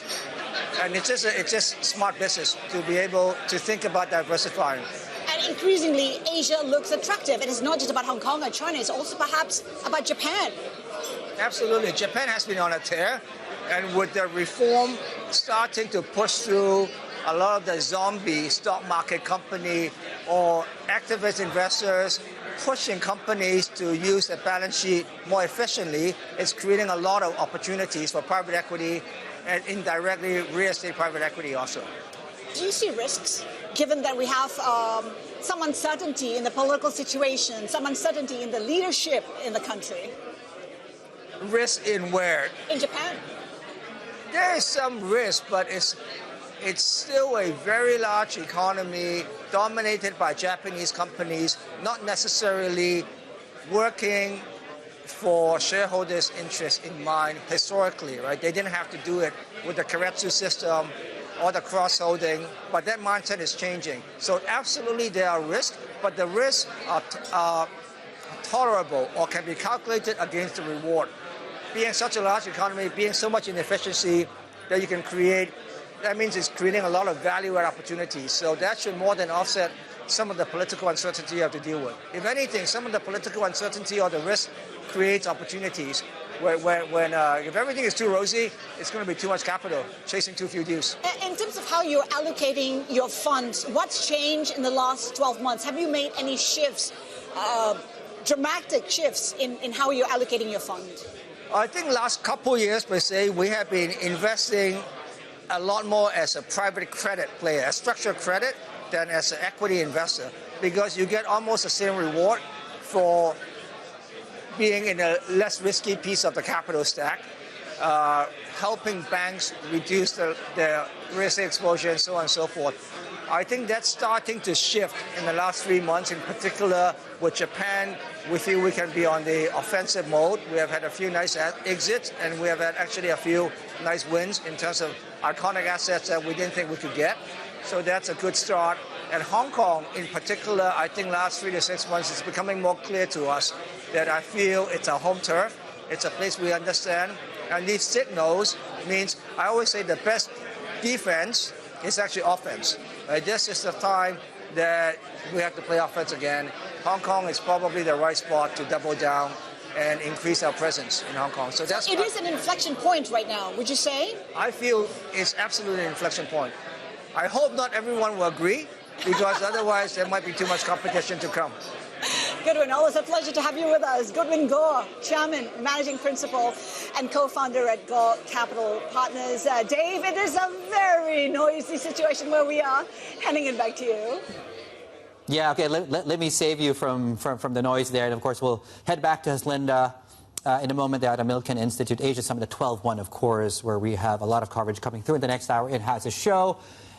And it's just smart business to be able to think about diversifying. And increasingly, Asia looks attractive. It is not just about Hong Kong or China. It's also perhaps about Japan. Absolutely. Japan has been on a tear. And with the reform starting to push through, a lot of the zombie stock market company or activist investors pushing companies to use the balance sheet more efficiently, it's creating a lot of opportunities for private equity and indirectly real estate private equity also. Do you see risks, given that we have some uncertainty in the political situation, some uncertainty in the leadership in the country? Risk in where? In Japan. There is some risk, but it's still a very large economy dominated by Japanese companies, not necessarily working for shareholders' interests in mind historically, right? They didn't have to do it with the Keiretsu system or the cross-holding, but that mindset is changing. So absolutely there are risks, but the risks are tolerable or can be calculated against the reward. Being such a large economy, being so much inefficiency that you can create, that means it's creating a lot of value-add opportunities. So that should more than offset some of the political uncertainty you have to deal with. If anything, some of the political uncertainty or the risk creates opportunities. If everything is too rosy, it's going to be too much capital, chasing too few deals. In terms of how you're allocating your funds, what's changed in the last 12 months? Have you made any shifts, dramatic shifts in how you're allocating your fund? I think last couple of years, per se, we have been investing a lot more as a private credit player, a structured credit, than as an equity investor, because you get almost the same reward for being in a less risky piece of the capital stack, helping banks reduce their risk exposure and so on and so forth. I think that's starting to shift in the last 3 months, in particular with Japan. We feel we can be on the offensive mode. We have had a few nice exits, and we have had actually a few nice wins in terms of iconic assets that we didn't think we could get. So that's a good start. And Hong Kong in particular, I think last 3 to 6 months, it's becoming more clear to us that I feel it's a home turf. It's a place we understand. And these signals means, I always say the best defense is actually offense. Right? This is the time that we have to play offense again. Hong Kong is probably the right spot to double down and increase our presence in Hong Kong. So that's it is an inflection point right now, would you say? I feel it's absolutely an inflection point. I hope not everyone will agree, because otherwise there might be too much competition to come. Goodwin, always a pleasure to have you with us. Goodwin Gore, Chairman, Managing Principal, and Co-founder at Gore Capital Partners. Dave, it is a very noisy situation where we are. Handing it back to you. Yeah, okay, let me save you from the noise there. And of course, we'll head back to Linda in a moment at a Milken Institute Asia Summit, the 12-1, of course, where we have a lot of coverage coming through in the next hour. It has a show.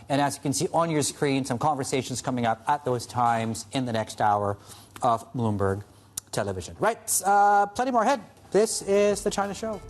And as you can see on your screen, some conversations coming up at those times in the next hour of Bloomberg Television. Right, plenty more ahead. This is the China Show.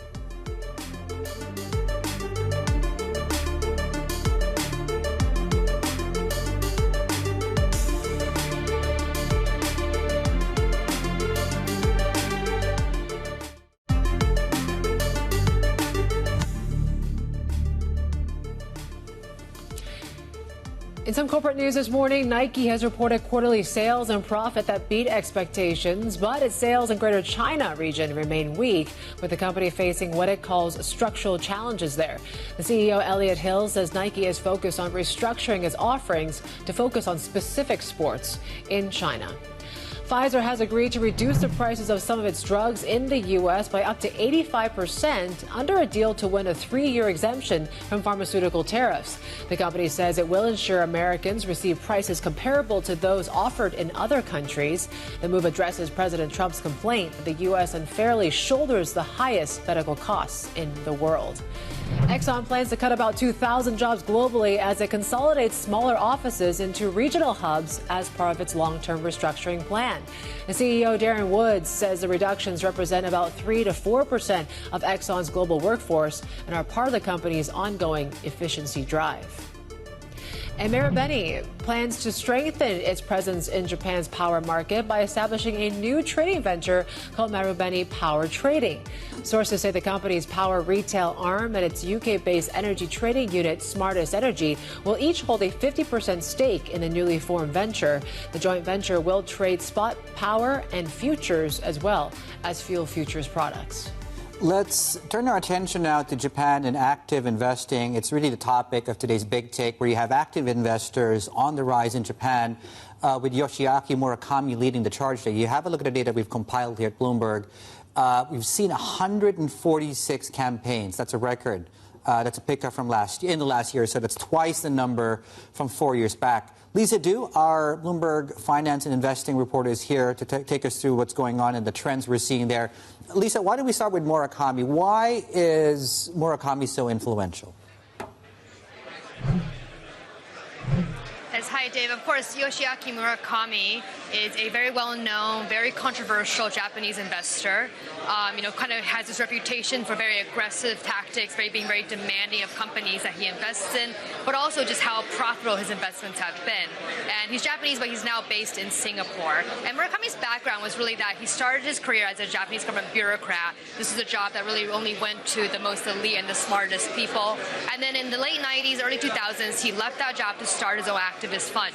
In some corporate news this morning, Nike has reported quarterly sales and profit that beat expectations, but its sales in Greater China region remain weak, with the company facing what it calls structural challenges there. The CEO, Elliot Hill, says Nike is focused on restructuring its offerings to focus on specific sports in China. Pfizer has agreed to reduce the prices of some of its drugs in the U.S. by up to 85% under a deal to win a 3-year exemption from pharmaceutical tariffs. The company says it will ensure Americans receive prices comparable to those offered in other countries. The move addresses President Trump's complaint that the U.S. unfairly shoulders the highest medical costs in the world. Exxon plans to cut about 2,000 jobs globally as it consolidates smaller offices into regional hubs as part of its long-term restructuring plan. The CEO, Darren Woods, says the reductions represent about 3 to 4% of Exxon's global workforce and are part of the company's ongoing efficiency drive. And Marubeni plans to strengthen its presence in Japan's power market by establishing a new trading venture called Marubeni Power Trading. Sources say the company's power retail arm and its UK-based energy trading unit, Smartest Energy, will each hold a 50% stake in the newly formed venture. The joint venture will trade spot power and futures as well as fuel futures products. Let's turn our attention now to Japan and active investing. It's really the topic of today's Big Take, where you have active investors on the rise in Japan, with Yoshiaki Murakami leading the charge there. You have a look at the data we've compiled here at Bloomberg. We've seen 146 campaigns. That's a record. That's a pickup from in the last year, so that's twice the number from 4 years back. Lisa Du, our Bloomberg finance and investing reporter, is here to take us through what's going on and the trends we're seeing there. Lisa, why don't we start with Murakami? Why is Murakami so influential? Yes, hi, Dave. Of course, Yoshiaki Murakami is a very well-known, very controversial Japanese investor. Kind of has this reputation for very aggressive tactics, being very demanding of companies that he invests in, but also just how profitable his investments have been. And he's Japanese, but he's now based in Singapore. And Murakami's background was really that he started his career as a Japanese government bureaucrat. This is a job that really only went to the most elite and the smartest people. And then in the late 90s, early 2000s, he left that job to start his own activist fund.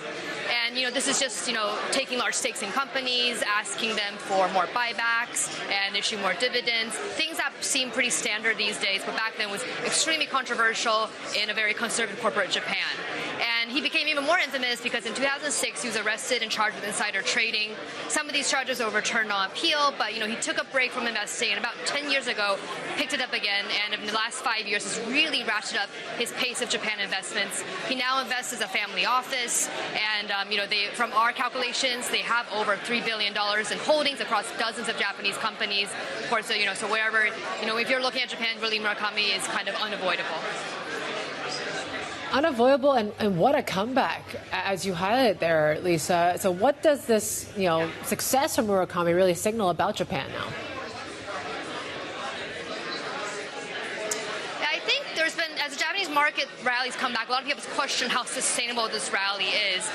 And, this is just, taking large stakes in companies, asking them for more buybacks and issue more dividends, things that seem pretty standard these days, but back then was extremely controversial in a very conservative corporate Japan. And he became even more infamous because in 2006, he was arrested and charged with insider trading. Some of these charges were overturned on appeal, but, he took a break from investing, and about 10 years ago, picked it up again, and in the last 5 years has really ratcheted up his pace of Japan investments. He now invests as a family office, and, from our calculations, they have over $3 billion in holdings across dozens of Japanese companies. Of course, so wherever, if you're looking at Japan, really Murakami is kind of unavoidable. Unavoidable, and what a comeback, as you highlighted there, Lisa. So what does this, success from Murakami really signal about Japan now? As the Japanese market rallies come back, a lot of people question how sustainable this rally is.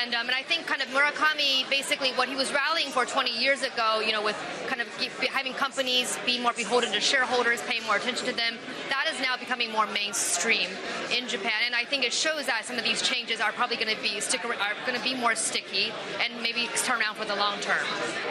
And I think kind of Murakami, basically what he was rallying for 20 years ago, with kind of having companies be more beholden to shareholders, paying more attention to them, that is now becoming more mainstream in Japan. And I think it shows that some of these changes are probably going to be more sticky and maybe turn around for the long term.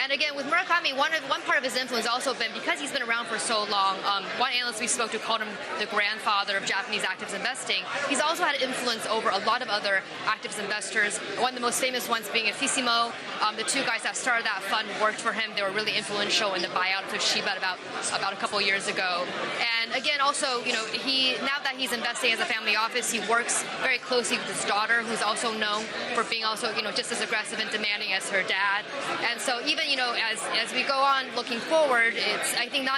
And again, with Murakami, one part of his influence also been because he's been around for so long. One analyst we spoke to called him the grandfather of Japanese active investing. He's also had influence over a lot of other active investors. One of the most famous ones being Ifissimo. The two guys that started that fund worked for him. They were really influential in the buyout of Toshiba about a couple of years ago. And again, also, now that he's investing as a family office, he works very closely with his daughter, who's also known for being also, just as aggressive and demanding as her dad. And so even, as we go on looking forward, I think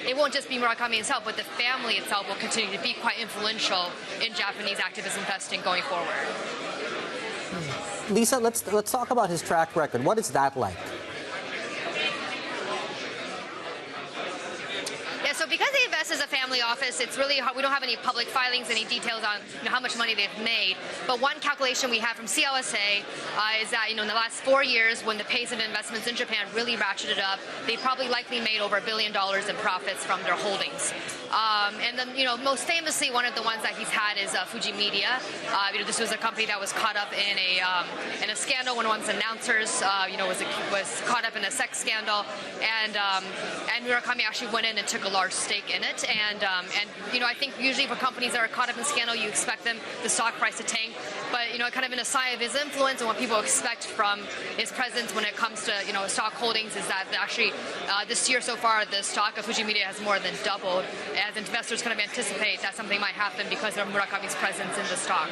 it won't just be Murakami himself, but the family itself will continue to be quite influential in Japanese activist investing going forward. Lisa, let's talk about his track record. What is that like? Yeah, so because he invests as a family office, it's really we don't have any public filings, any details on how much money they've made. But one calculation we have from CLSA is that in the last 4 years, when the pace of investments in Japan really ratcheted up, they probably likely made over $1 billion in profits from their holdings. And then, most famously, one of the ones that he's had is Fuji Media. This was a company that was caught up in a scandal. One of one's announcers, was caught up in a sex scandal, and Murakami actually went in and took a large stake in it. And I think usually for companies that are caught up in scandal, you expect the stock price to tank. But kind of in a sign of his influence and what people expect from his presence when it comes to stock holdings is that actually this year so far the stock of Fuji Media has more than doubled, as investors kind of anticipate that something might happen because of Murakami's presence in the stock.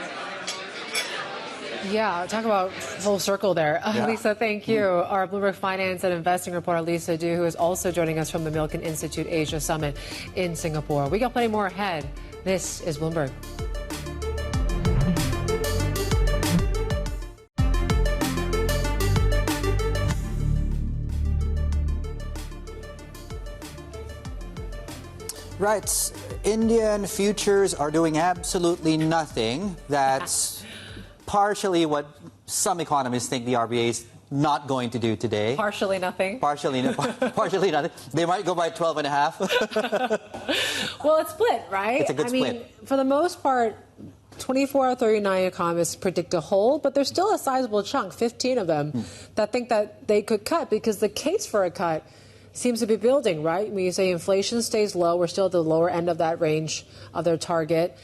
Yeah, talk about full circle there. Yeah. Lisa, thank you. Our Bloomberg Finance and Investing reporter, Lisa Du, who is also joining us from the Milken Institute Asia Summit in Singapore. We got plenty more ahead. This is Bloomberg. Right. Indian futures are doing absolutely nothing. That's partially what some economists think the RBA is not going to do today. Partially nothing. Partially nothing. They might go by 12.5. Well, it's split, right? It's a good split. I mean, for the most part, 24 out of 39 economists predict a hold, but there's still a sizable chunk, 15 of them, that think that they could cut, because the case for a cut seems to be building, right? When you say inflation stays low, we're still at the lower end of that range of their target.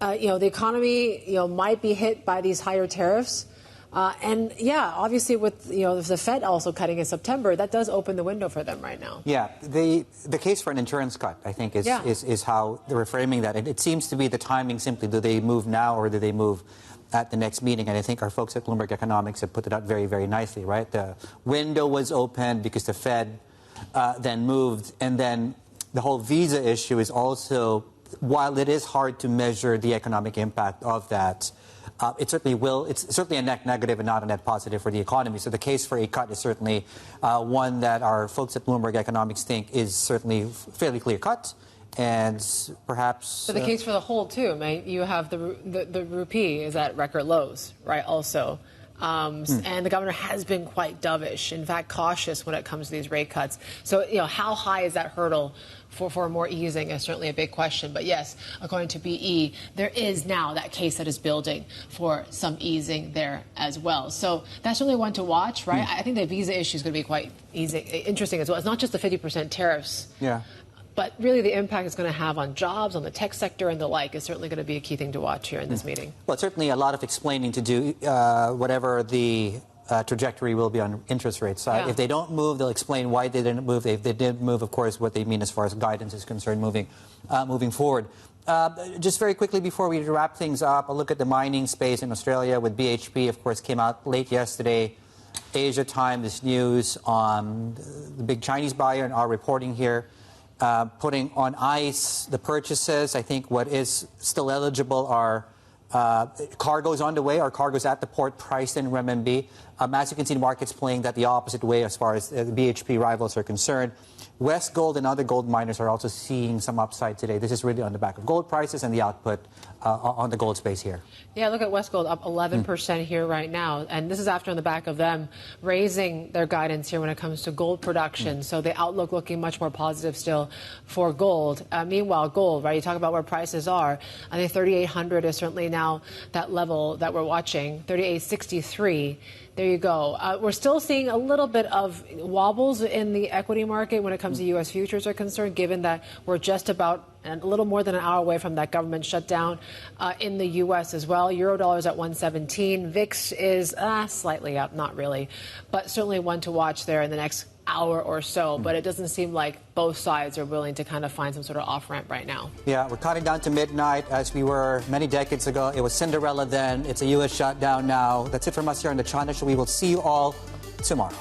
The economy, might be hit by these higher tariffs. And obviously with, the Fed also cutting in September, that does open the window for them right now. Yeah, the case for an insurance cut, I think, is how they're reframing that. And it seems to be the timing simply, do they move now or do they move at the next meeting? And I think our folks at Bloomberg Economics have put it out very, very nicely, right? The window was opened because the Fed then moved. And then the whole visa issue is also, while it is hard to measure the economic impact of that, it's certainly a net negative and not a net positive for the economy. So the case for a cut is certainly one that our folks at Bloomberg Economics think is certainly fairly clear cut. And perhaps... So the case for the hold, too, right? You have the rupee is at record lows, right, also. And the governor has been quite dovish, in fact, cautious when it comes to these rate cuts. So, how high is that hurdle for more easing is certainly a big question. But yes, according to BE, there is now that case that is building for some easing there as well. So that's really one to watch, right? I think the visa issue is going to be quite interesting as well. It's not just the 50% tariffs. Yeah. But really the impact it's going to have on jobs, on the tech sector and the like is certainly going to be a key thing to watch here in this meeting. Well, certainly a lot of explaining to do, whatever the trajectory will be on interest rates. If they don't move, they'll explain why they didn't move. If they did move, of course, what they mean as far as guidance is concerned moving forward. Just very quickly before we wrap things up, a look at the mining space in Australia with BHP, of course, came out late yesterday. Asia time, this news on the big Chinese buyer and our reporting here. Putting on ice the purchases. I think what is still eligible are cargoes on the way, or cargoes at the port priced in renminbi. As you can see, the market's playing that the opposite way as far as the BHP rivals are concerned. West Gold and other gold miners are also seeing some upside today. This is really on the back of gold prices and the output on the gold space here. Yeah, look at West Gold up 11% here right now. And this is after on the back of them raising their guidance here when it comes to gold production. So the outlook looking much more positive still for gold. Meanwhile, gold, right, you talk about where prices are. I think 3,800 is certainly now that level that we're watching, 3,863. There you go. We're still seeing a little bit of wobbles in the equity market when it comes to U.S. futures are concerned, given that we're just about a little more than an hour away from that government shutdown in the U.S. as well. Eurodollar is at 117. VIX is slightly up, not really, but certainly one to watch there in the next hour or so. But it doesn't seem like both sides are willing to kind of find some sort of off-ramp right now. Yeah, we're counting down to midnight as we were many decades ago. It was Cinderella then. It's a U.S. shutdown now. That's it from us here on the China Show. We will see you all tomorrow.